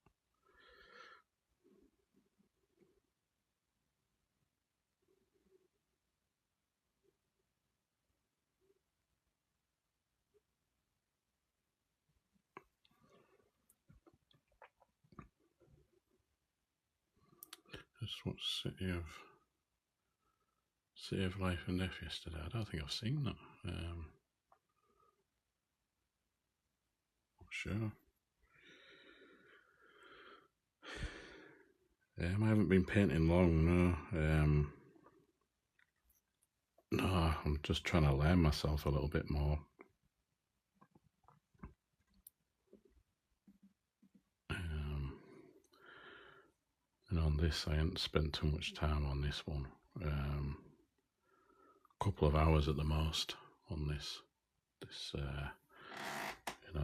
just watched City of Life and Death yesterday. I don't think I've seen that. Not sure. I haven't been painting long, no. No, I'm just trying to learn myself a little bit more. And on this, I ain't spent too much time on this one. A couple of hours at the most on this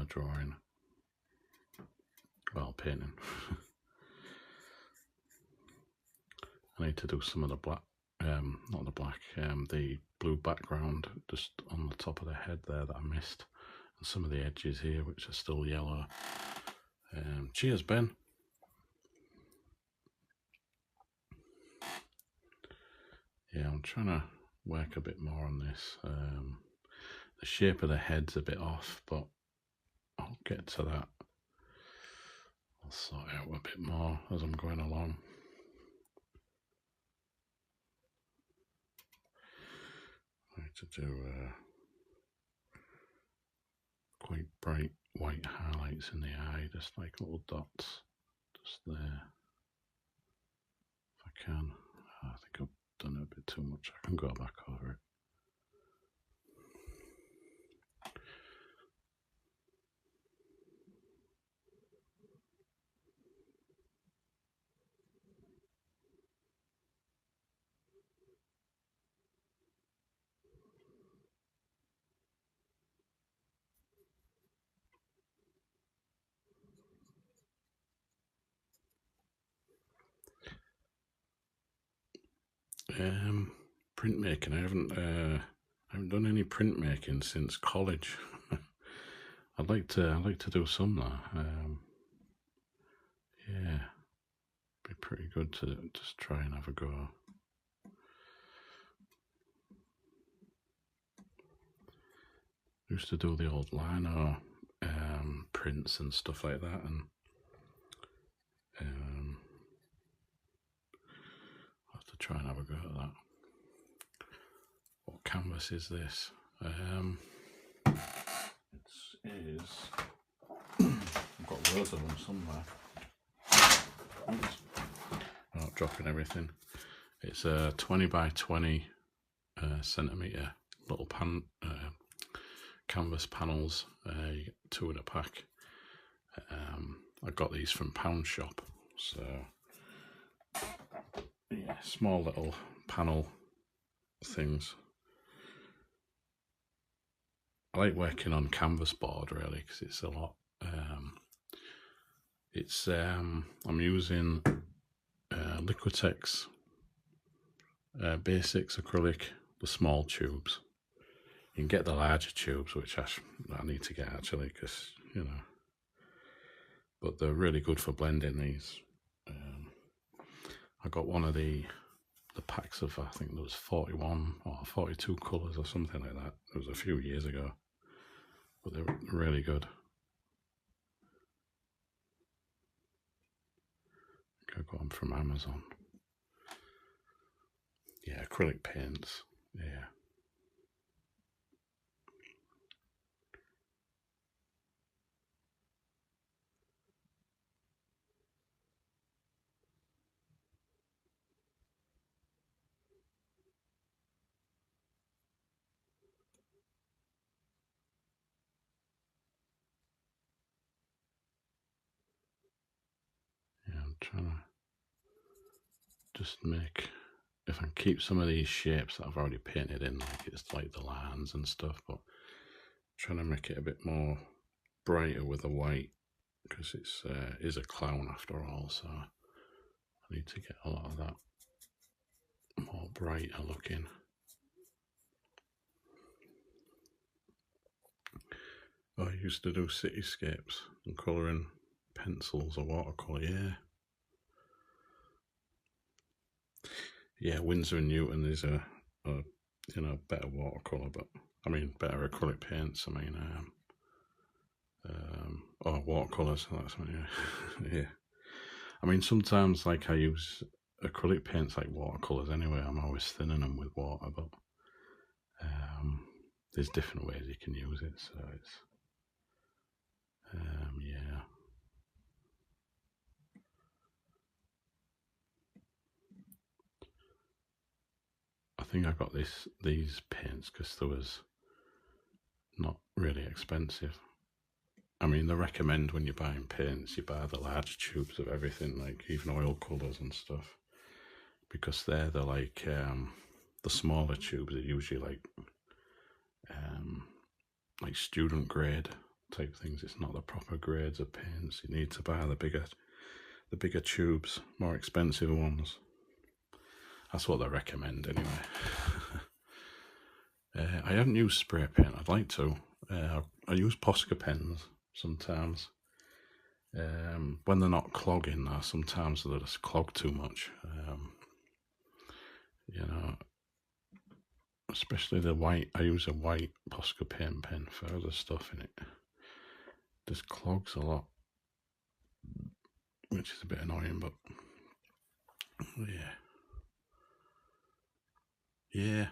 drawing. Well, painting. I need to do some of the black, not the black, the blue background just on the top of the head there that I missed. And some of the edges here, which are still yellow. Cheers, Ben. Yeah, I'm trying to work a bit more on this. The shape of the head's a bit off, but I'll get to that. I'll sort it out a bit more as I'm going along. I need to do quite bright white highlights in the eye, just like little dots, just there. If I can. I think I've done it a bit too much. I can go back over it. Printmaking. I haven't done any printmaking since college. I'd like to do some now. Yeah, be pretty good to just try and have a go. Used to do the old lino prints and stuff like that, and I'll have to try and have a go at that. What canvas is this? It is. I've got loads of them somewhere. Oops. Not dropping everything. It's a 20 by 20 centimetre little canvas panels. You get 2 in a pack. I got these from Pound Shop. So yeah, small little panel things. I like working on canvas board really because it's a lot. I'm using Liquitex Basics Acrylic, the small tubes. You can get the larger tubes, which I need to get actually, because but they're really good for blending these. I got one of the packs of, I think there was 41 or 42 colours or something like that. It was a few years ago, but they're really good. I got them from Amazon. Yeah, acrylic paints. Yeah. Yeah, I'm trying to just make if I keep some of these shapes that I've already painted in, like it's like the lines and stuff, but trying to make it a bit more brighter with the white, because it's is a clown after all, so I need to get a lot of that more brighter looking. I used to do cityscapes and colouring pencils or watercolour, yeah, Winsor & Newton is a you know, better watercolour, but I mean better acrylic paints. I mean, or watercolours. That's what, yeah, yeah. I mean, sometimes like I use acrylic paints like watercolours anyway. I'm always thinning them with water, but there's different ways you can use it. So it's yeah. I think I got these paints because they was not really expensive. I mean, they recommend when you're buying paints, you buy the large tubes of everything, like even oil colours and stuff, because they're like the smaller tubes are usually like student grade type things. It's not the proper grades of paints. You need to buy the bigger tubes, more expensive ones. That's what they recommend anyway. I haven't used spray paint. I'd like to. I use Posca pens sometimes. When they're not clogging, sometimes they just clog too much. You know, especially the white. I use a white Posca paint pen for other stuff in it. Just clogs a lot, which is a bit annoying, but yeah,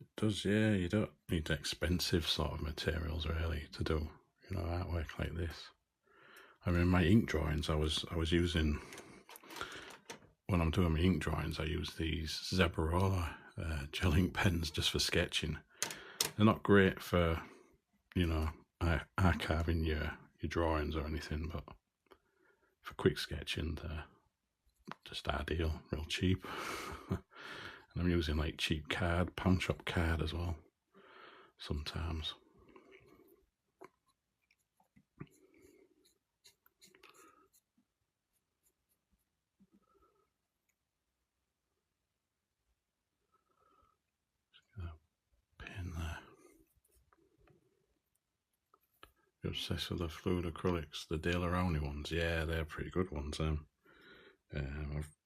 it does. Yeah, you don't need expensive sort of materials really to do, you know, artwork like this. I mean, my ink drawings, I was using, when I'm doing my ink drawings, I use these Zebrarola gel ink pens just for sketching. They're not great for, you know, archiving your drawings or anything, but for quick sketching, they're just ideal, real cheap. And I'm using like cheap card, pound shop card as well, sometimes. Pen there. You're obsessed with the fluid acrylics, the De La Rowney ones. Yeah, they're pretty good ones. I've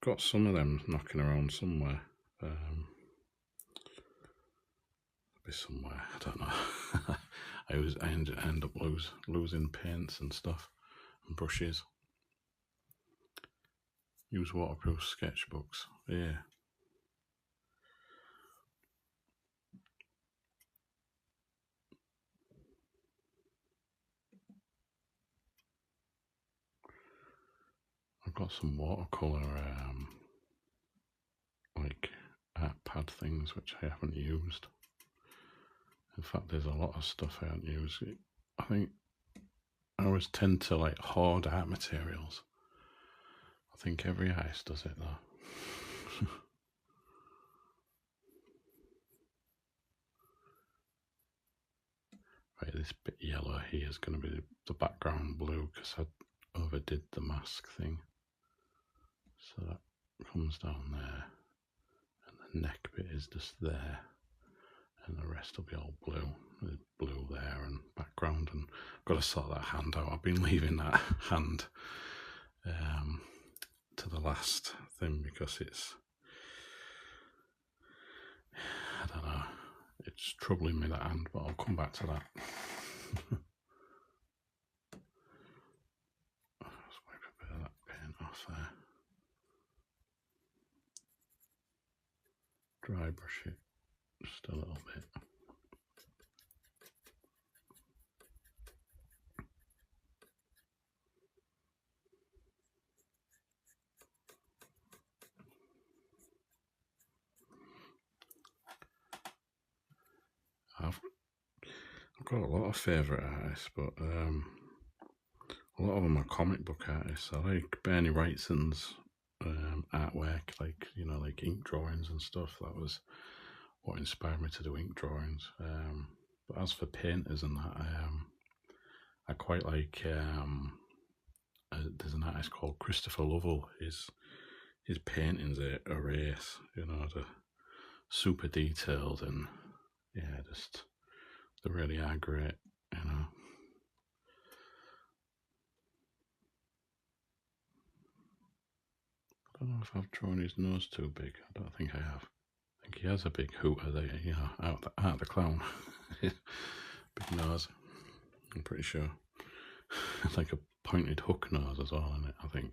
got some of them knocking around somewhere. Be somewhere, I don't know. I end up losing paints and stuff and brushes. Use waterproof sketchbooks. Yeah. I've got some watercolour like art pad things which I haven't used. In fact, there's a lot of stuff I haven't used. I think I always tend to like hoard art materials. I think every artist does it though. Right, this bit yellow here is going to be the background blue because I overdid the mask thing. So that comes down there, and the neck bit is just there, and the rest will be all blue. There's blue there and background, and I've got to sort that hand out. I've been leaving that hand to the last thing because it's, I don't know, it's troubling me, that hand, but I'll come back to that. Let's wipe a bit of that paint off there. Dry brush it just a little bit. I've got a lot of favourite artists, but a lot of them are comic book artists. I like Bernie Wrightson's artwork, like, you know, like ink drawings and stuff. That was what inspired me to do ink drawings. But as for painters and that, I quite like. There's an artist called Christopher Lovell. His paintings are race, you know, they're super detailed, and yeah, just they really are great, you know. I don't know if I've drawn his nose too big. I don't think I have. I think he has a big hooter there, you know, out the clown. Big nose. I'm pretty sure. It's like a pointed hook nose as well, isn't it? I think.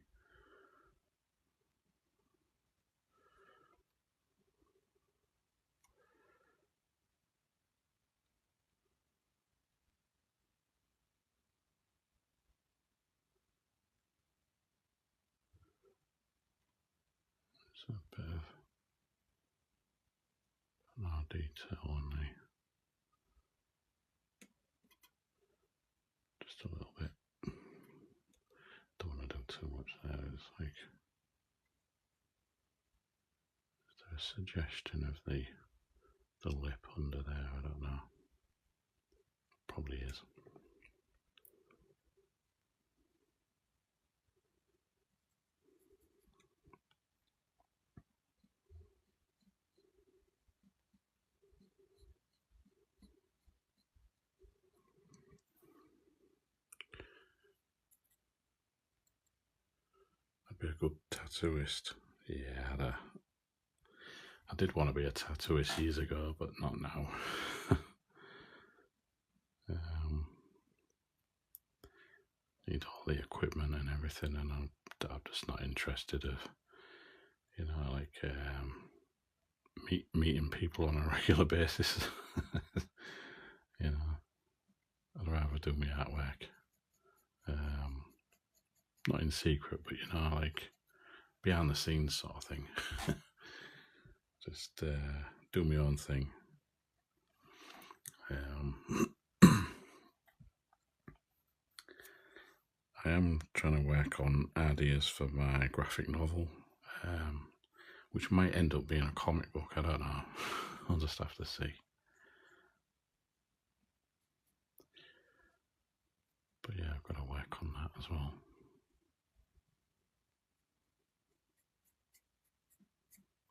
It's a bit of more detail on the. Just a little bit. Don't want to do too much there. It's like. Is there a suggestion of the lip under there? I don't know. Probably is. I'd be a good tattooist. Yeah, I did want to be a tattooist years ago, but not now. Need all the equipment and everything, and I'm just not interested of, you know, like meeting people on a regular basis. You know, I'd rather do my artwork, not in secret, but you know, like behind the scenes sort of thing. Just do my own thing. I am trying to work on ideas for my graphic novel, which might end up being a comic book. I don't know. I'll just have to see. But yeah, I've got to work on that as well.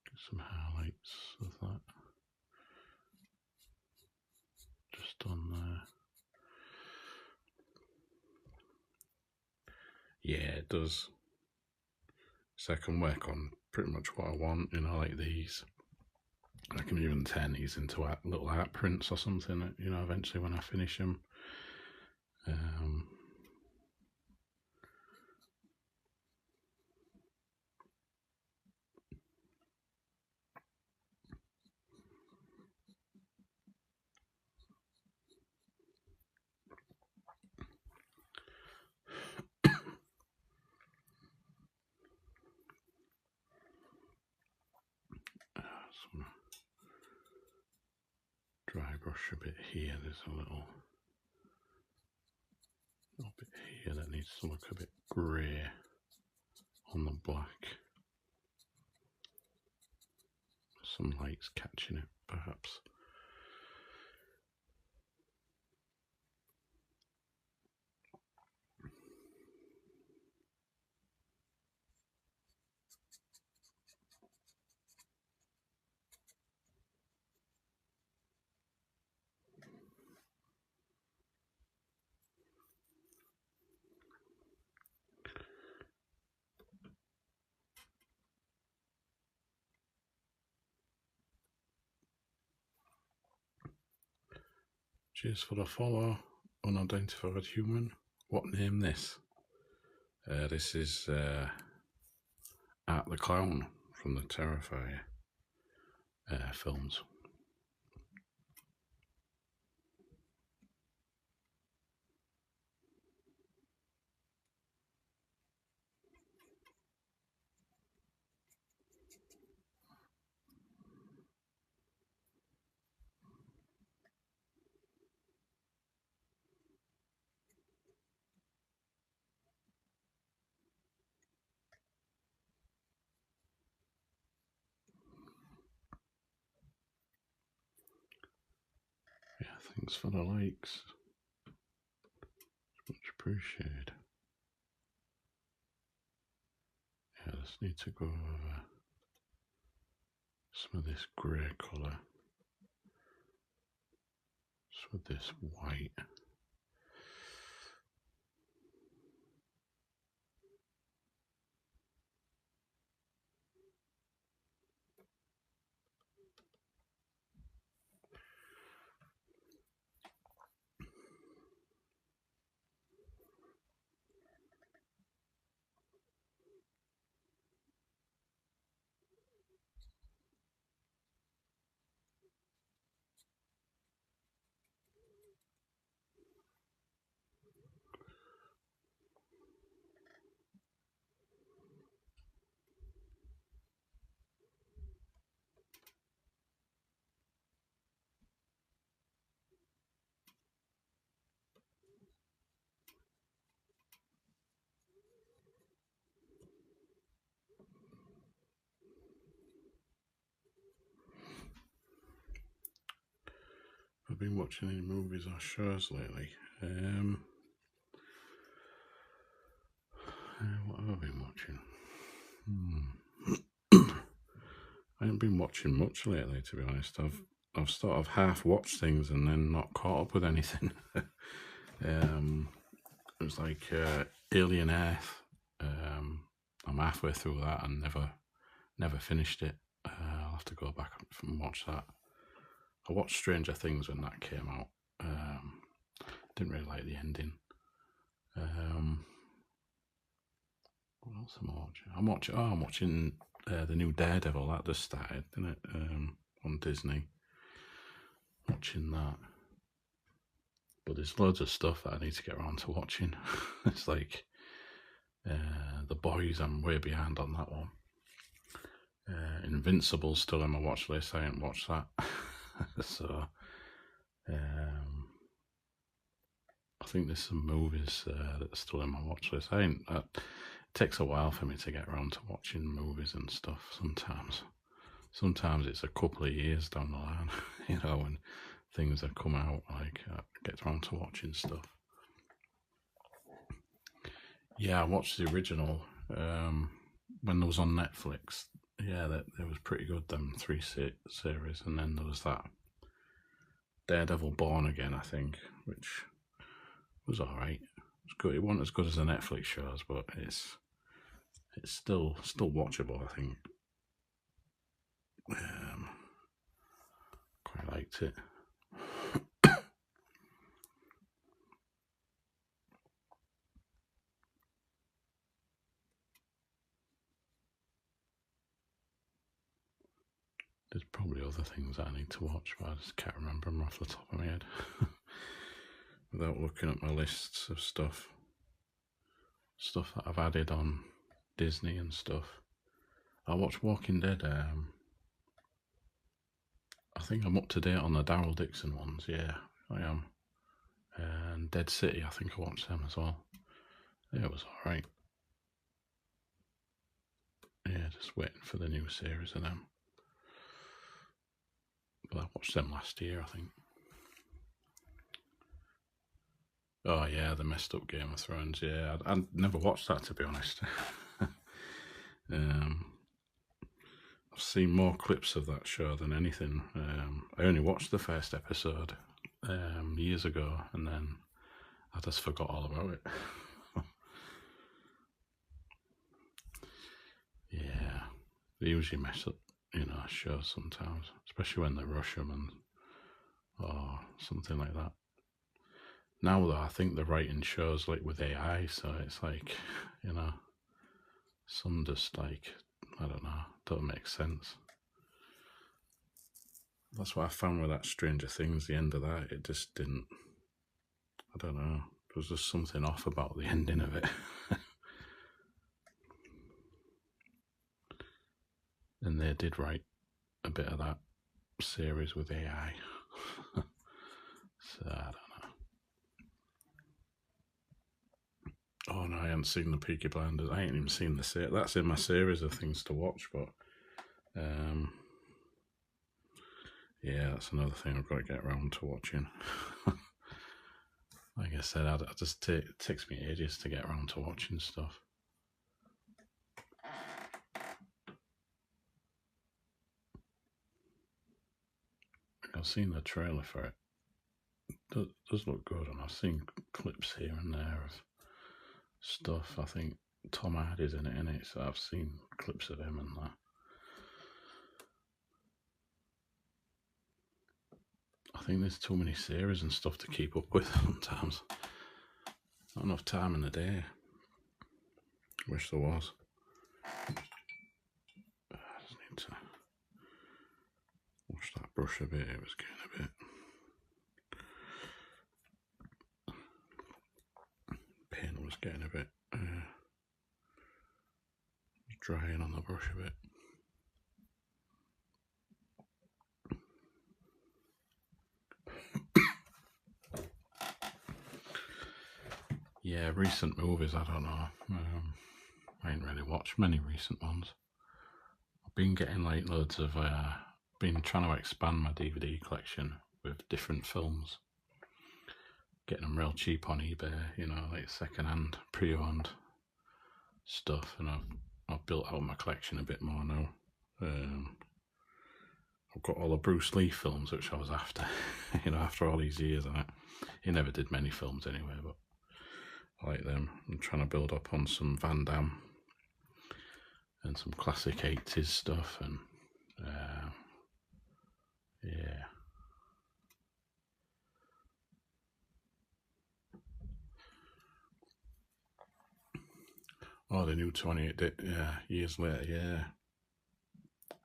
Get some highlights of that. Just on there. Yeah, it does. So I can work on pretty much what I want, you know, like these. I can even turn these into little art prints or something, you know, eventually when I finish them. Dry brush a bit here. There's a little bit here that needs to look a bit grey on the black. Some light's catching it, perhaps. Cheers for the follow, unidentified human. What name this? This is Art the Clown from the Terrifier films. Thanks for the likes. Much appreciated. Yeah, I just need to go over some of this grey colour. Just with this white. I've been watching any movies or shows lately. What have I been watching? I haven't been watching much lately, to be honest. I've sort of half watched things and then not caught up with anything. It was like Alien Earth. I'm halfway through that and never finished it. I'll have to go back and watch that. I watched Stranger Things when that came out. Didn't really like the ending. What else am I watching? I'm watching the new Daredevil. That just started, didn't it? On Disney. Watching that. But there's loads of stuff that I need to get around to watching. It's like The Boys, I'm way behind on that one. Invincible's still on my watch list. I ain't watched that. So I think there's some movies that are still in my watch list. It takes a while for me to get around to watching movies and stuff sometimes. Sometimes it's a couple of years down the line, when things that come out, like get around to watching stuff. Yeah, I watched the original when it was on Netflix. Yeah, that was pretty good, them 3 series. And then there was that Daredevil Born Again, I think, which was alright. It was good. It wasn't as good as the Netflix shows, but it's still watchable, I think. Quite liked it. There's probably other things that I need to watch, but I just can't remember them off the top of my head. Without looking at my lists of stuff that I've added on Disney and stuff. I watched Walking Dead. I think I'm up to date on the Daryl Dixon ones. Yeah, I am. And Dead City, I think I watched them as well. Yeah, it was alright. Yeah, just waiting for the new series of them. But I watched them last year, I think. Oh yeah, the messed up Game of Thrones. Yeah, I never watched that, to be honest. I've seen more clips of that show than anything. I only watched the first episode years ago, and then I just forgot all about it. Yeah, they usually mess up, shows sometimes, especially when they rush them or something like that. Now though, I think they're writing shows like with AI, so it's like, some just like, I don't know, don't make sense. That's what I found with that Stranger Things, the end of that, it just didn't, I don't know, there was just something off about the ending of it. And they did write a bit of that series with AI. So, I don't know. Oh no, I haven't seen the Peaky Blinders. I ain't even seen the series. That's in my series of things to watch, but Yeah, that's another thing I've got to get around to watching. Like I said, it takes me ages to get around to watching stuff. I've seen the trailer for it. It does look good, and I've seen clips here and there of stuff. I think Tom Hardy's in it, so I've seen clips of him and that. I think there's too many series and stuff to keep up with sometimes. Not enough time in the day. Wish there was. I just need to wash that brush a bit. It was getting a bit. Paint was getting a bit drying on the brush a bit. Yeah, recent movies, I don't know. I ain't really watched many recent ones. I've been getting like loads of, been trying to expand my DVD collection with different films. Getting them real cheap on eBay, you know, like second-hand, pre-owned stuff. And I've built out my collection a bit more now. I've got all the Bruce Lee films, which I was after, you know, after all these years. And he never did many films anyway, but I like them. I'm trying to build up on some Van Damme and some classic 80s stuff, and yeah. Oh, the new 28 Years Later, yeah.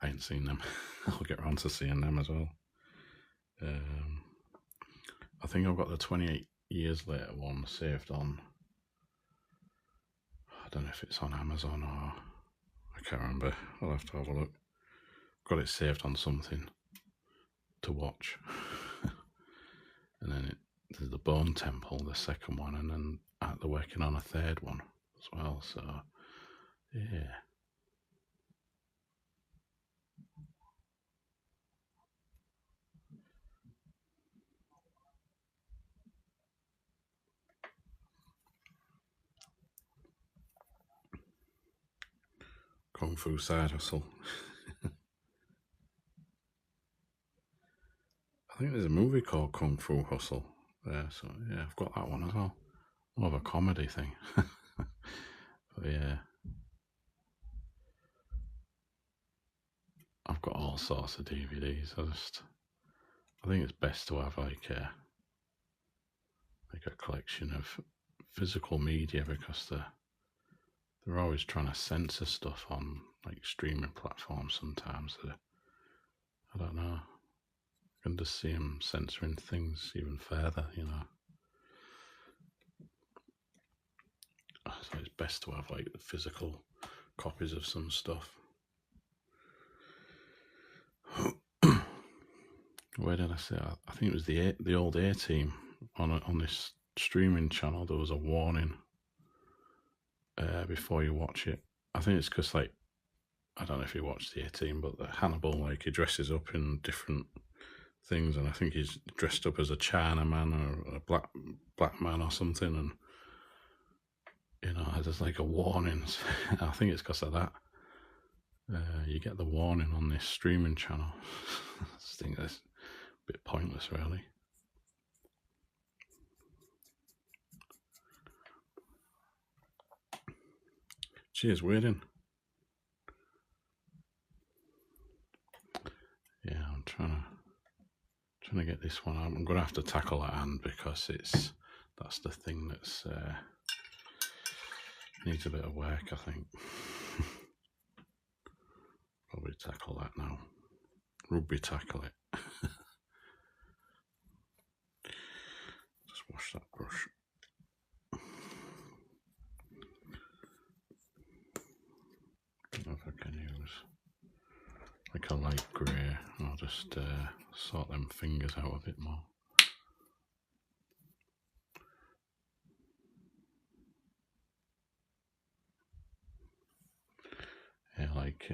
I ain't seen them. I'll get around to seeing them as well. I think I've got the 28 Years Later one saved on, I don't know if it's on Amazon or, I can't remember. I'll have to have a look. Got it saved on something to watch. And then there's the Bone Temple, the second one, and then they're working on a third one as well, so yeah. Kung Fu Side Hustle. I think there's a movie called Kung Fu Hustle. So yeah, I've got that one as well. More of a comedy thing. But yeah, I've got all sorts of DVDs. I think it's best to have like a collection of physical media, because they're always trying to censor stuff on like streaming platforms sometimes. I don't know. I can just see them censoring things even further, you know. So it's best to have like the physical copies of some stuff. Where did I say? I think it was the old A-Team on this streaming channel. There was a warning before you watch it. I think it's because, like, I don't know if you watched the A-Team, but the Hannibal, like, he dresses up in different things, and I think he's dressed up as a Chinaman or a black man or something, and you know, there's like a warning. I think it's because of that. You get the warning on this streaming channel. I just think that's a bit pointless, really. Cheers, Weirding. Yeah, I'm trying to get this one out. I'm going to have to tackle that hand, because that's the thing that's needs a bit of work, I think. Probably tackle that now. Rugby tackle it. Just wash that brush. I don't know if I can use like a light grey. I'll just sort them fingers out a bit more. Yeah, like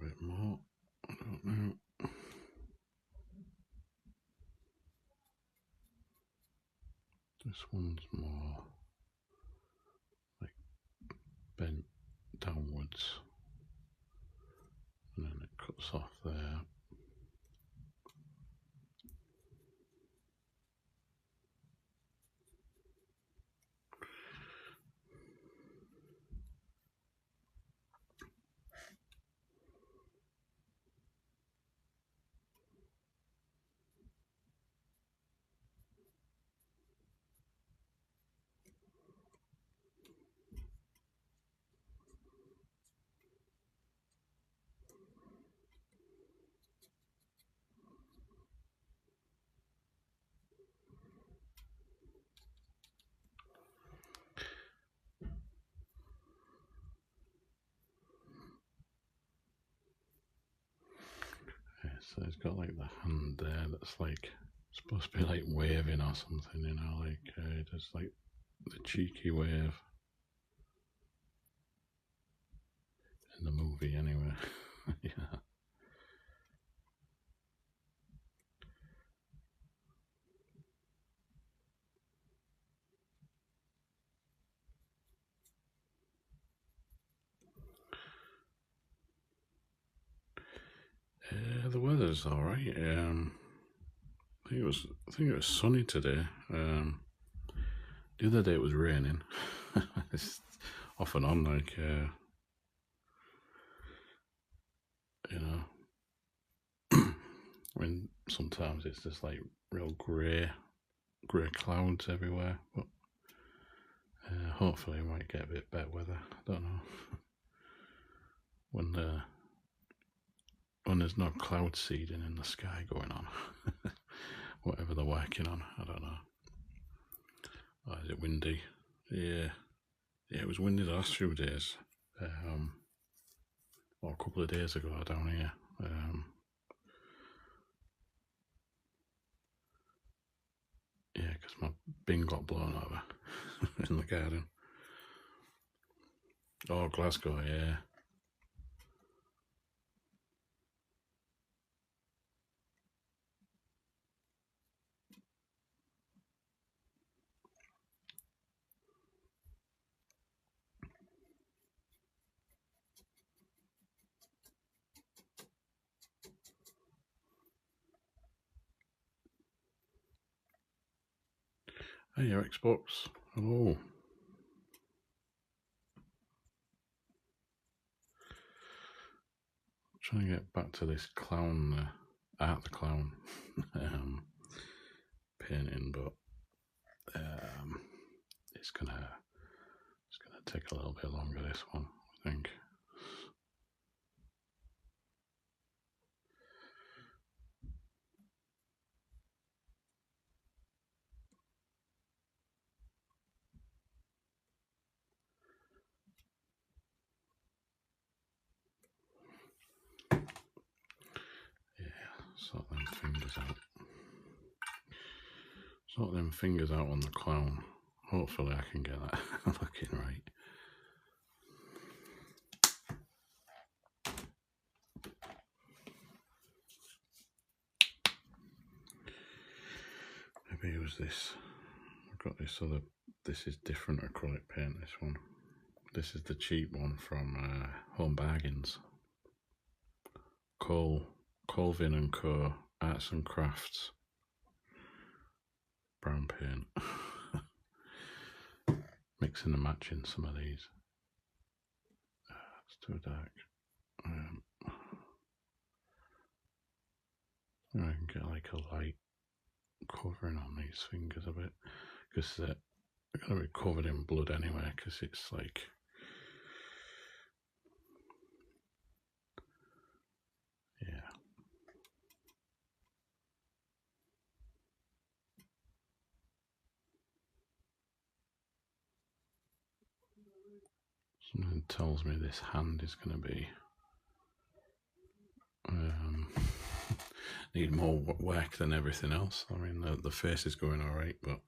bit more. I don't know. This one's more like bent downwards, and then it cuts off there. So it's got like the hand there that's like supposed to be like waving or something, you know, like just like the cheeky wave in the movie anyway. Yeah. The weather's all right. I think it was sunny today. The other day it was raining. It's off and on, like you know. I mean, sometimes it's just like real grey clouds everywhere. But hopefully, we might get a bit better weather. I don't know when there's no cloud seeding in the sky going on. Whatever they're working on, I don't know. Oh, is it windy? Yeah, it was windy the last few days. Or a couple of days ago down here. Yeah, because my bin got blown over in the garden. Oh, Glasgow, yeah. Hey, your Xbox. Hello. Trying to get back to this clown, Art the Clown painting, but it's gonna take a little bit longer, this one, I think. Sort them fingers out. Sort them fingers out on the clown. Hopefully I can get that looking right. Maybe use this. I've got this other, this is different acrylic paint, this one. This is the cheap one from Home Bargains. Colvin and Co. Arts and Crafts. Brown paint. Mixing and matching some of these. It's too dark. I can get like a light covering on these fingers a bit, because they're going to be covered in blood anyway, because it's like, yeah. Something tells me this hand is going to be need more work than everything else. I mean, the face is going all right, but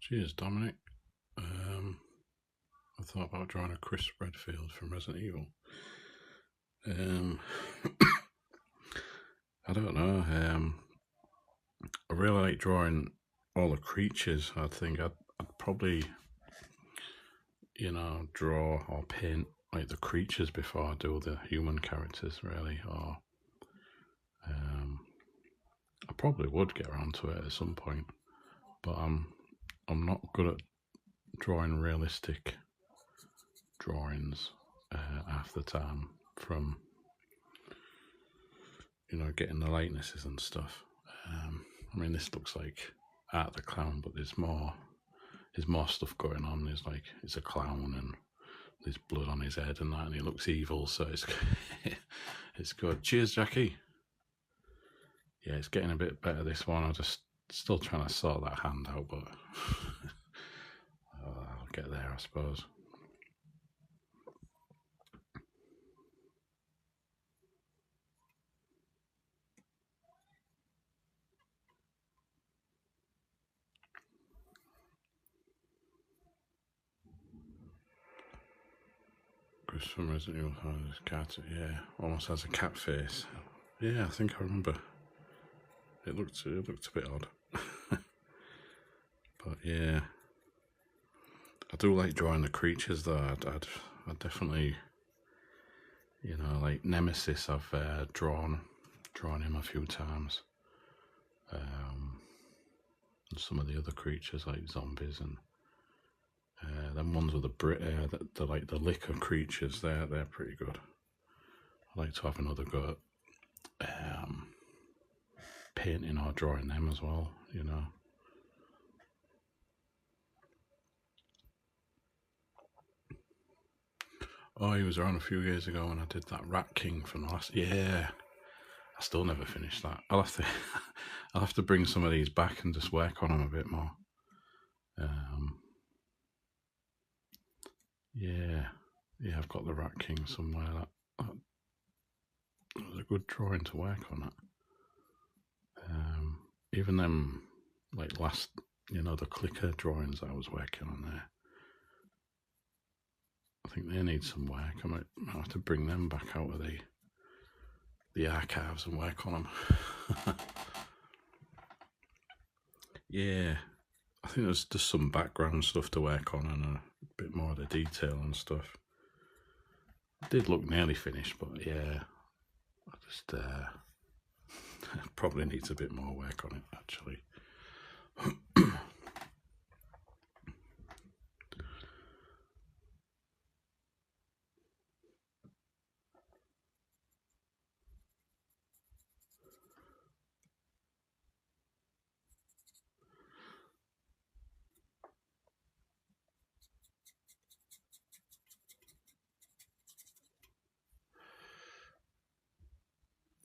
Cheers, Dominic. I thought about drawing a Chris Redfield from Resident Evil. I don't know. I really like drawing all the creatures. I think I'd probably, draw or paint like the creatures before I do the human characters, really. Or I probably would get around to it at some point, but I'm not good at drawing realistic drawings half the time, from getting the likenesses and stuff. I mean, this looks like Art the Clown, but there's more stuff going on. There's like, it's a clown and there's blood on his head and that, and he looks evil, so it's it's good. Cheers, Jackie. Yeah, it's getting a bit better, this one. I'm just still trying to sort that hand out, but I'll get there, I suppose. Chris from Resident Evil has a cat, yeah, almost has a cat face. Yeah, I think I remember. It looked a bit odd. But yeah, I do like drawing the creatures though. I'd definitely, like Nemesis, I've drawn him a few times. And some of the other creatures like zombies and them ones with the like the liquor creatures. They're pretty good. I like to have another go at painting or drawing them as well. Oh, he was around a few years ago when I did that Rat King from the last. Yeah, I still never finished that. I'll have to bring some of these back and just work on them a bit more. Yeah, I've got the Rat King somewhere. That was a good drawing to work on it. Even them, like last, the clicker drawings I was working on there, I think they need some work. I might have to bring them back out of the archives and work on them. Yeah, I think there's just some background stuff to work on and a bit more of the detail and stuff. It did look nearly finished, but yeah, I just probably needs a bit more work on it, actually.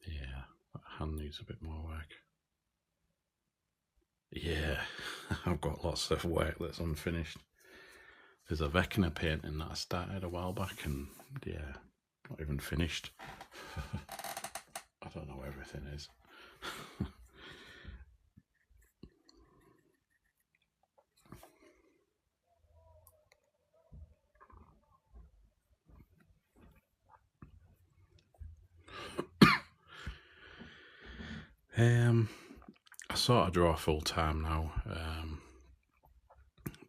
Yeah, that hand needs a bit more work. Yeah, I've got lots of work that's unfinished. There's a Vecna painting that I started a while back and yeah, not even finished. I don't know where everything is. I sort of draw full time now,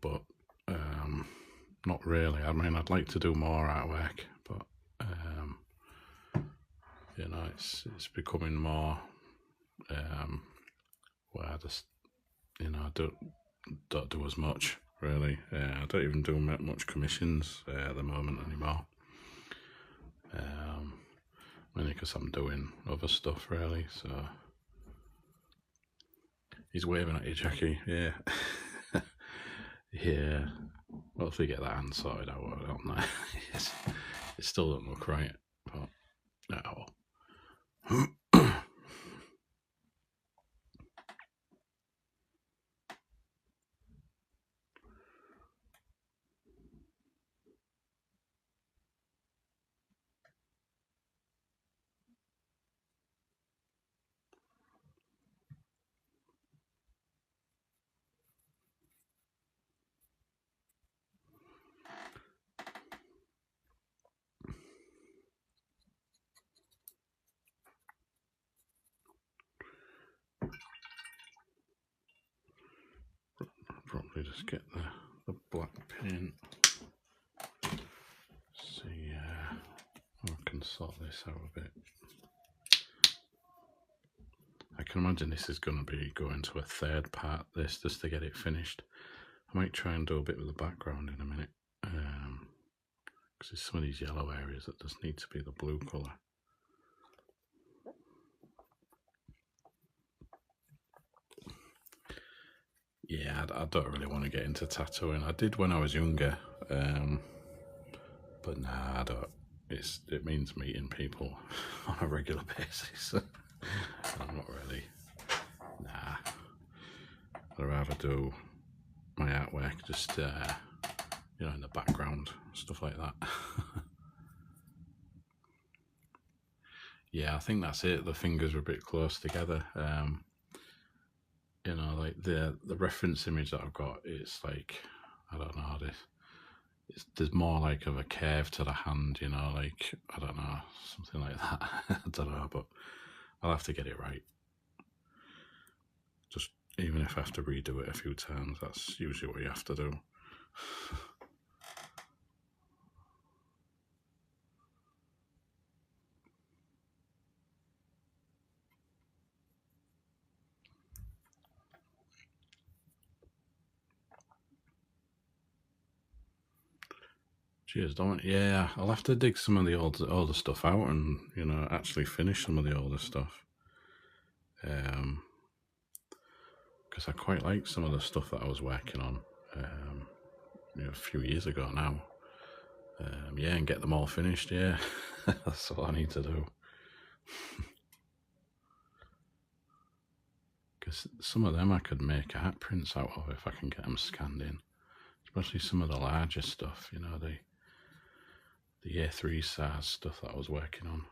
but not really. I mean, I'd like to do more artwork, but it's becoming more where I just I don't do as much really. I don't even do much commissions at the moment anymore. Mainly because I'm doing other stuff really. So he's waving at you, Jackie. Yeah. Yeah. Well, if we get that hand sorted out, I don't know. It still don't look right, but oh. probably just get the black paint. See, I can sort this out a bit. I can imagine this is going to be going to a third part, this, just to get it finished. I might try and do a bit with the background in a minute, because there's some of these yellow areas that just need to be the blue colour. Yeah, I don't really want to get into tattooing. I did when I was younger, but nah, I don't. It means meeting people on a regular basis. I'm not really. Nah, I'd rather do my artwork just, you know, in the background, stuff like that. Yeah, I think that's it. The fingers are a bit close together. You know, like the reference image that I've got, it's like, I don't know, there's more like of a curve to the hand, you know, like, I don't know, something like that. I don't know, but I'll have to get it right. Just, even if I have to redo it a few times, that's usually what you have to do. Cheers, don't. Yeah, I'll have to dig some of the older stuff out and, you know, actually finish some of the older stuff. Because I quite like some of the stuff that I was working on, you know, a few years ago now. Yeah, and get them all finished. Yeah, that's all I need to do. Because some of them I could make art prints out of if I can get them scanned in, especially some of the larger stuff. You know, the A3 size stuff that I was working on.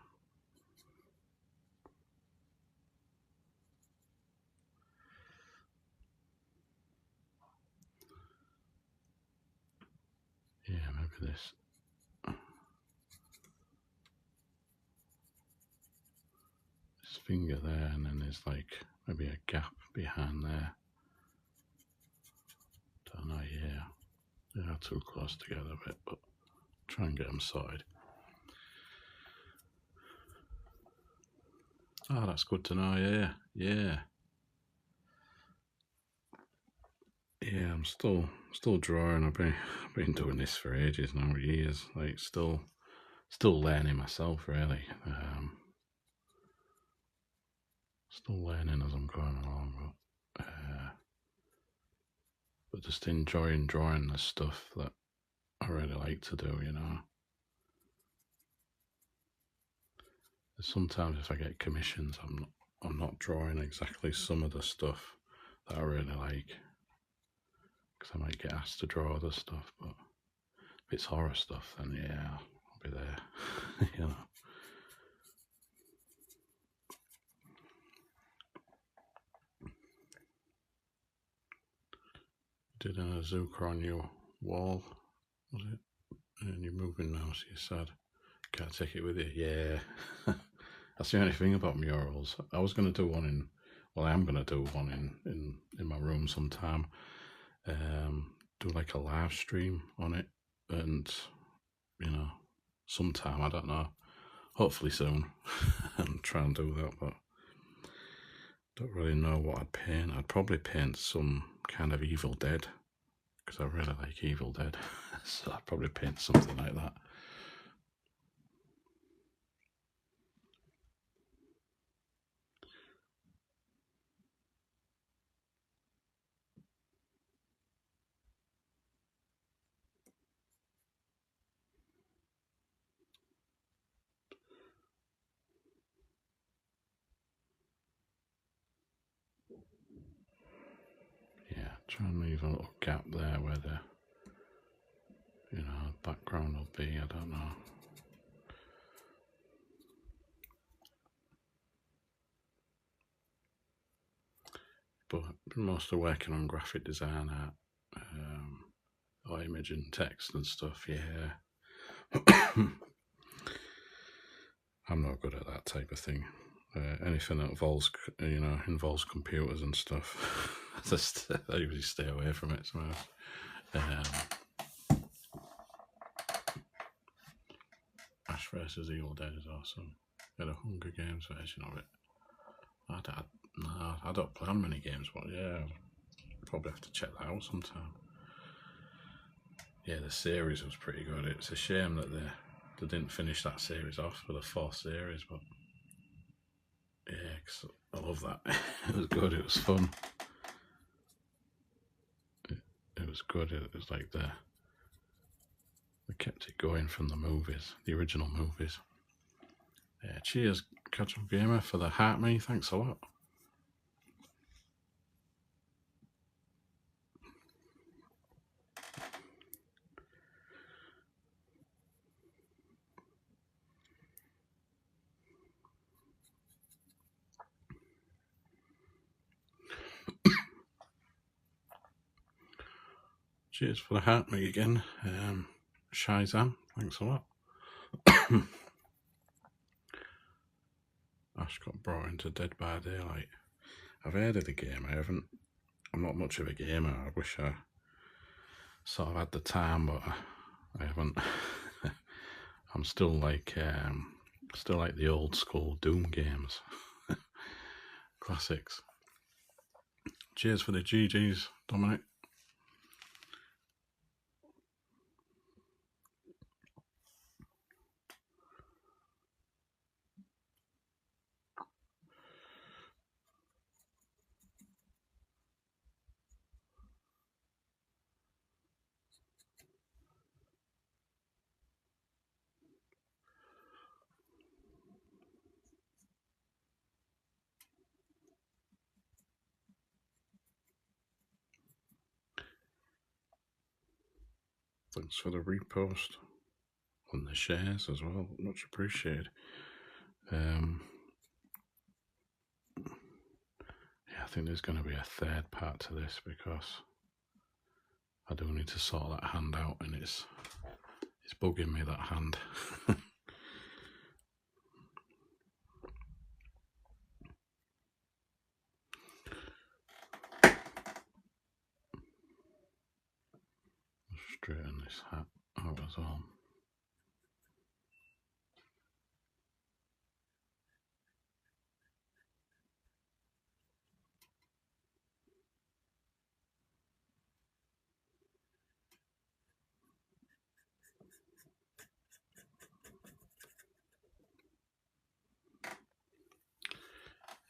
Yeah, maybe this. This finger there, and then there's like maybe a gap behind there. Don't know, yeah. They are too close together a bit, but try and get them sorted. Oh, that's good to know, yeah. Yeah, I'm still drawing. I've been doing this for ages now, years. Like still learning myself, really. Still learning as I'm going along, but just enjoying drawing the stuff that I really like to do. You know, sometimes if I get commissions, I'm not drawing exactly some of the stuff that I really like, because I might get asked to draw other stuff. But if it's horror stuff, then yeah, I'll be there. You know. Did a Zuka on your wall, was it? And you're moving now, so you said can't take it with you. Yeah. That's the only thing about murals. I was going to do one in, well, I am going to do one in my room sometime. Do like a live stream on it, and, you know, sometime, I don't know, hopefully soon, and try and do that, but don't really know what I'd paint. I'd probably paint some kind of Evil Dead, because I really like Evil Dead, so I'd probably paint something like that. Yeah, try and leave a little gap there where the, you know, background will be, I don't know. But mostly working on graphic design, art, or image and text and stuff, yeah. I'm not good at that type of thing. anything that involves, involves computers and stuff. I usually stay away from it. So, Ash vs Evil Dead is awesome. Get a Hunger Games version of it. I don't play on many games, but yeah, probably have to check that out sometime. Yeah, the series was pretty good. It's a shame that they didn't finish that series off with a 4th series, but yeah, 'cause I love that. It was good. It was fun. It was good. It was like they kept it going from the movies, the original movies. Yeah, cheers, Casual Gamer, for the heart me. Thanks a lot. Cheers for the heart me again. Shizam, thanks a lot. Ash got brought into Dead by Daylight. I've heard of the game. I'm not much of a gamer. I wish I sort of had the time, but I haven't. I'm still like the old school Doom games. Classics. Cheers for the GGs, Dominic. Thanks for the repost and the shares as well. Much appreciated. Yeah, I think there's going to be a 3rd part to this because I do need to sort that hand out, and it's bugging me, that hand. Straighten this hat out as well.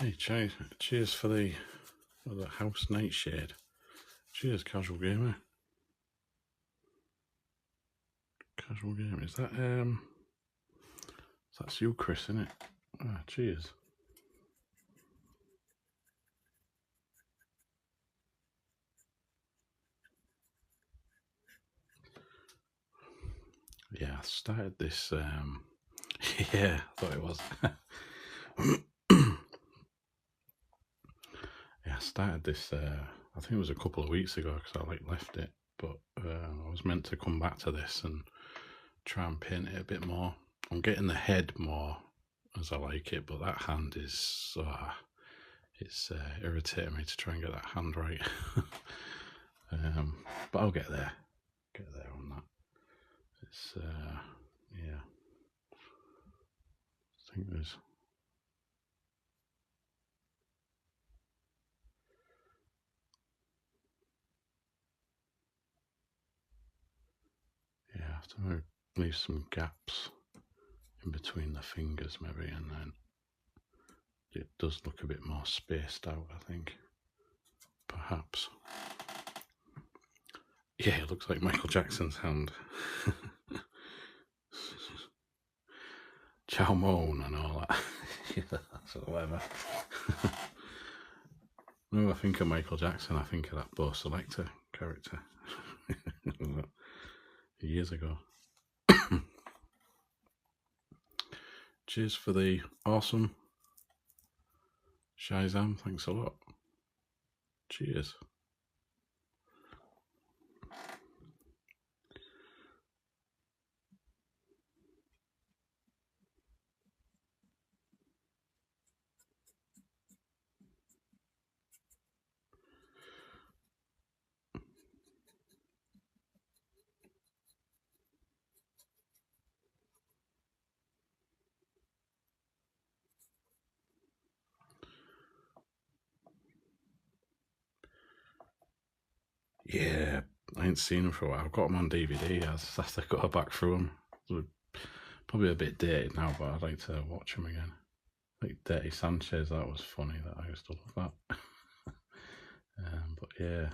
Hey, cheers for the house nightshade. Cheers, Casual Gamer. Casual Gamer, is that that's you, Chris, isn't it? Ah, cheers. Yeah, I started this. Yeah, I thought it was. Yeah, I started this. I think it was a couple of weeks ago because I left it, but I was meant to come back to this and try and paint it a bit more. I'm getting the head more as I like it, but that hand is it's irritating me to try and get that hand right. But I'll get there on that. It's yeah, I think there's I have to leave some gaps in between the fingers maybe, and then it does look a bit more spaced out, I think. Perhaps. Yeah, it looks like Michael Jackson's hand. Chow Moan and all that. Yeah, so whatever. No, I think of Michael Jackson, I think of that Bo Selector character. Years ago. Cheers for the awesome Shizam, thanks a lot. Cheers. Yeah, I ain't seen them for a while. I've got them on DVD. I just have to go back through them. They're probably a bit dated now, but I'd like to watch them again. Like Dirty Sanchez, that was funny. That I used to love that. But yeah.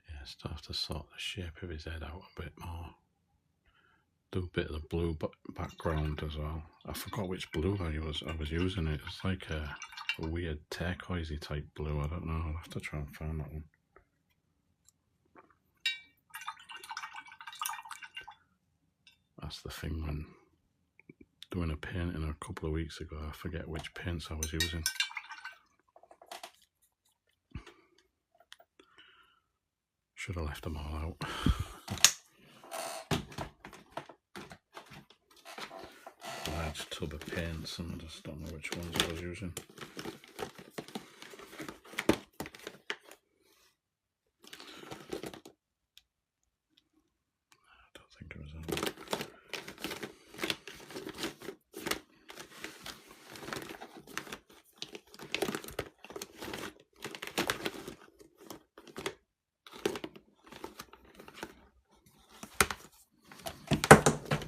Yeah, still have to sort the shape of his head out a bit more. Do a bit of the blue background as well. I forgot which blue I was using. It was like a weird turquoisey type blue. I don't know. I'll have to try and find that one. That's the thing when doing a painting a couple of weeks ago. I forget which paints I was using. Should have left them all out. Large tub of paints, and I just don't know which ones I was using. I don't think it was that one.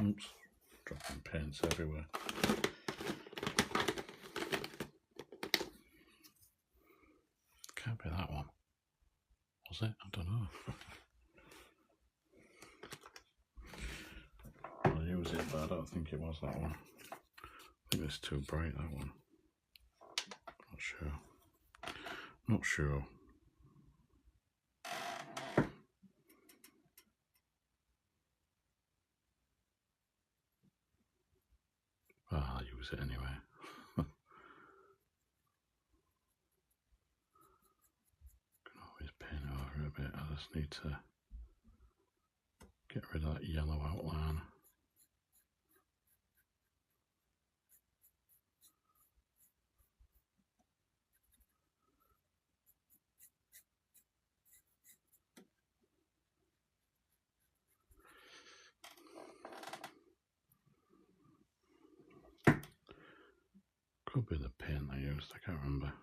Oops, dropping paints everywhere. Can't be that one. Was it? I don't know. I'll use it, but I don't think it was that one. I think it's too bright, that one. Not sure. Not sure. Well, I'll use it anyway. Can always paint over a bit. I just need to get rid of that yellow outline. Could be the paint I used, I can't remember.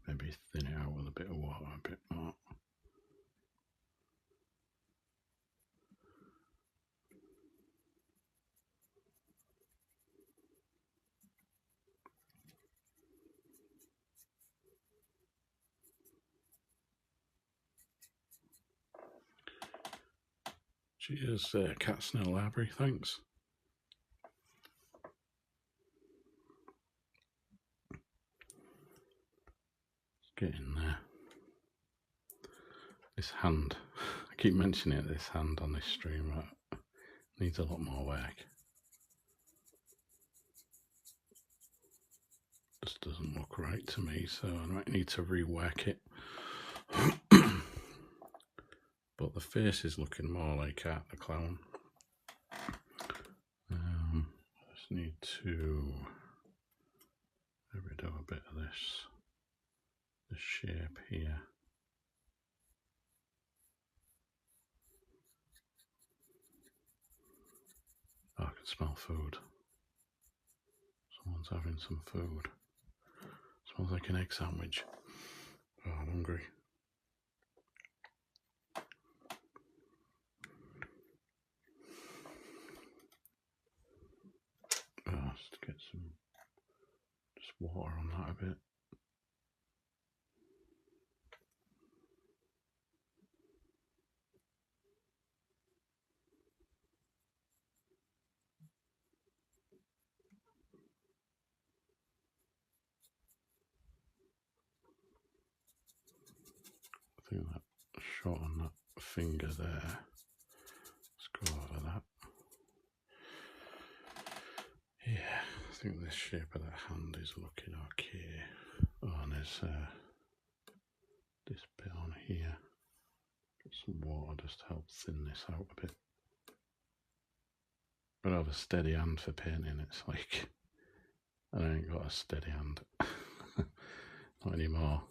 Maybe thin it out with a bit of water, a bit more. Cheers, Cat Snail Library, thanks. Get in there. This hand, I keep mentioning it, this hand on this stream, right? Needs a lot more work. Just doesn't look right to me, so I might need to rework it. But the face is looking more like Art the Clown. I just need to maybe do a bit of this shape here. Oh, I can smell food. Someone's having some food. Smells like an egg sandwich. Oh, I'm hungry. water on that a bit. I think that shot on that finger there. Let's go over that. Yeah, I think this shape of the hand is looking okay. Oh, and there's this bit on here. Get some water just to help thin this out a bit. I don't have a steady hand for painting. It's like I ain't got a steady hand. Not anymore.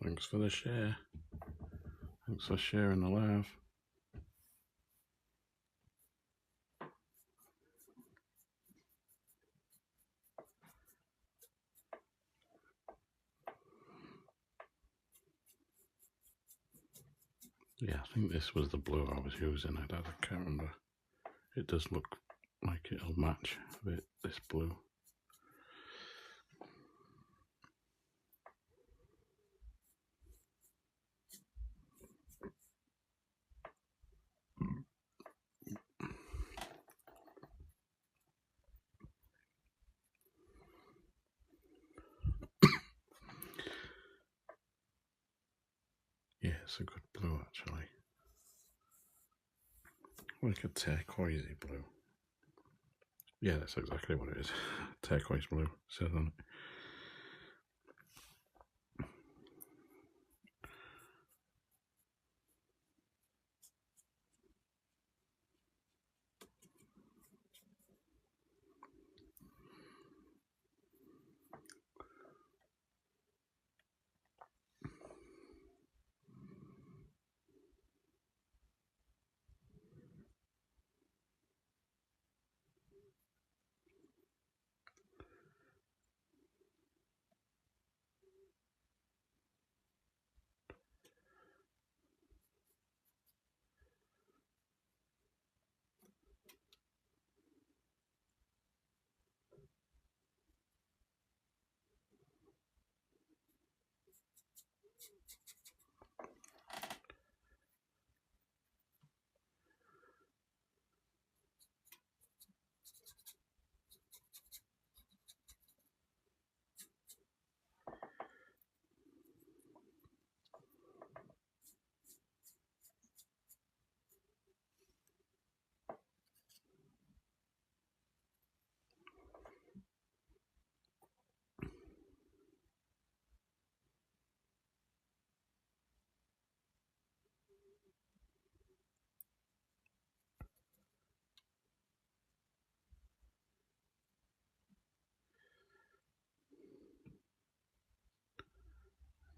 Thanks for the share. Thanks for sharing the live. Yeah, I think this was the blue I was using. I can't remember. It does look like it'll match a bit, this blue. Yeah, it's a good blue actually. Like a turquoisey blue. Yeah, that's exactly what it is. Turquoise blue, says on it.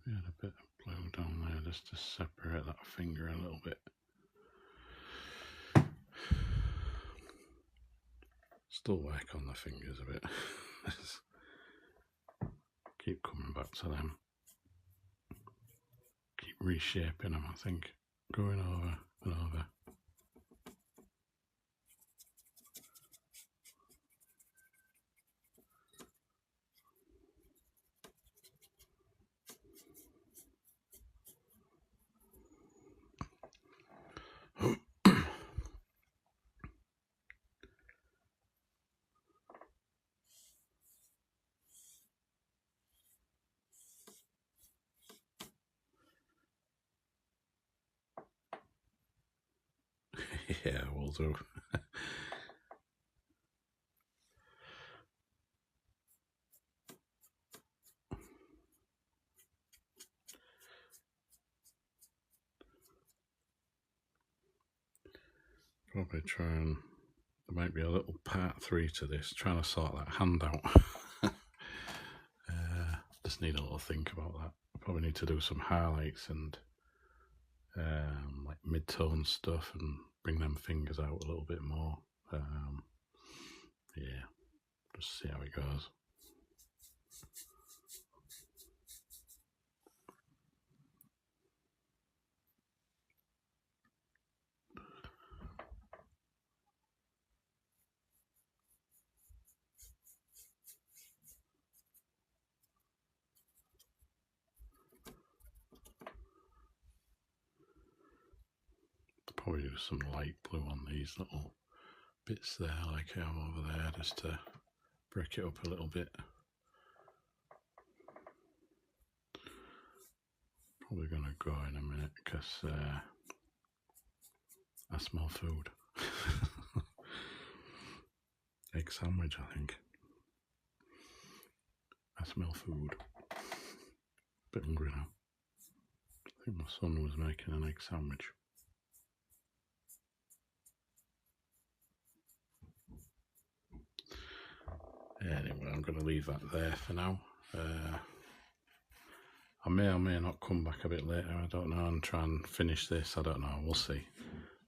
We had a bit of blue down there just to separate that finger a little bit. Still work on the fingers a bit. Keep coming back to them. Keep reshaping them, I think. Going over and over. Yeah, will do. probably try and, there might be a little part 3 to this, trying to sort that hand out. Just need a little think about that. I probably need to do some highlights and like mid-tone stuff and bring them fingers out a little bit more. Yeah, just see how it goes. Probably do some light blue on these little bits there, like I have over there, just to break it up a little bit. Probably gonna go in a minute because I smell food. Egg sandwich, I think. I smell food. Bit hungry now. I think my son was making an egg sandwich. Anyway, I'm going to leave that there for now. I may or may not come back a bit later, I don't know, and try and finish this. I don't know, we'll see.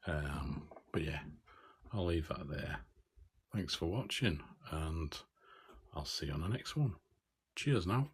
But yeah, I'll leave that there. Thanks for watching, and I'll see you on the next one. Cheers now.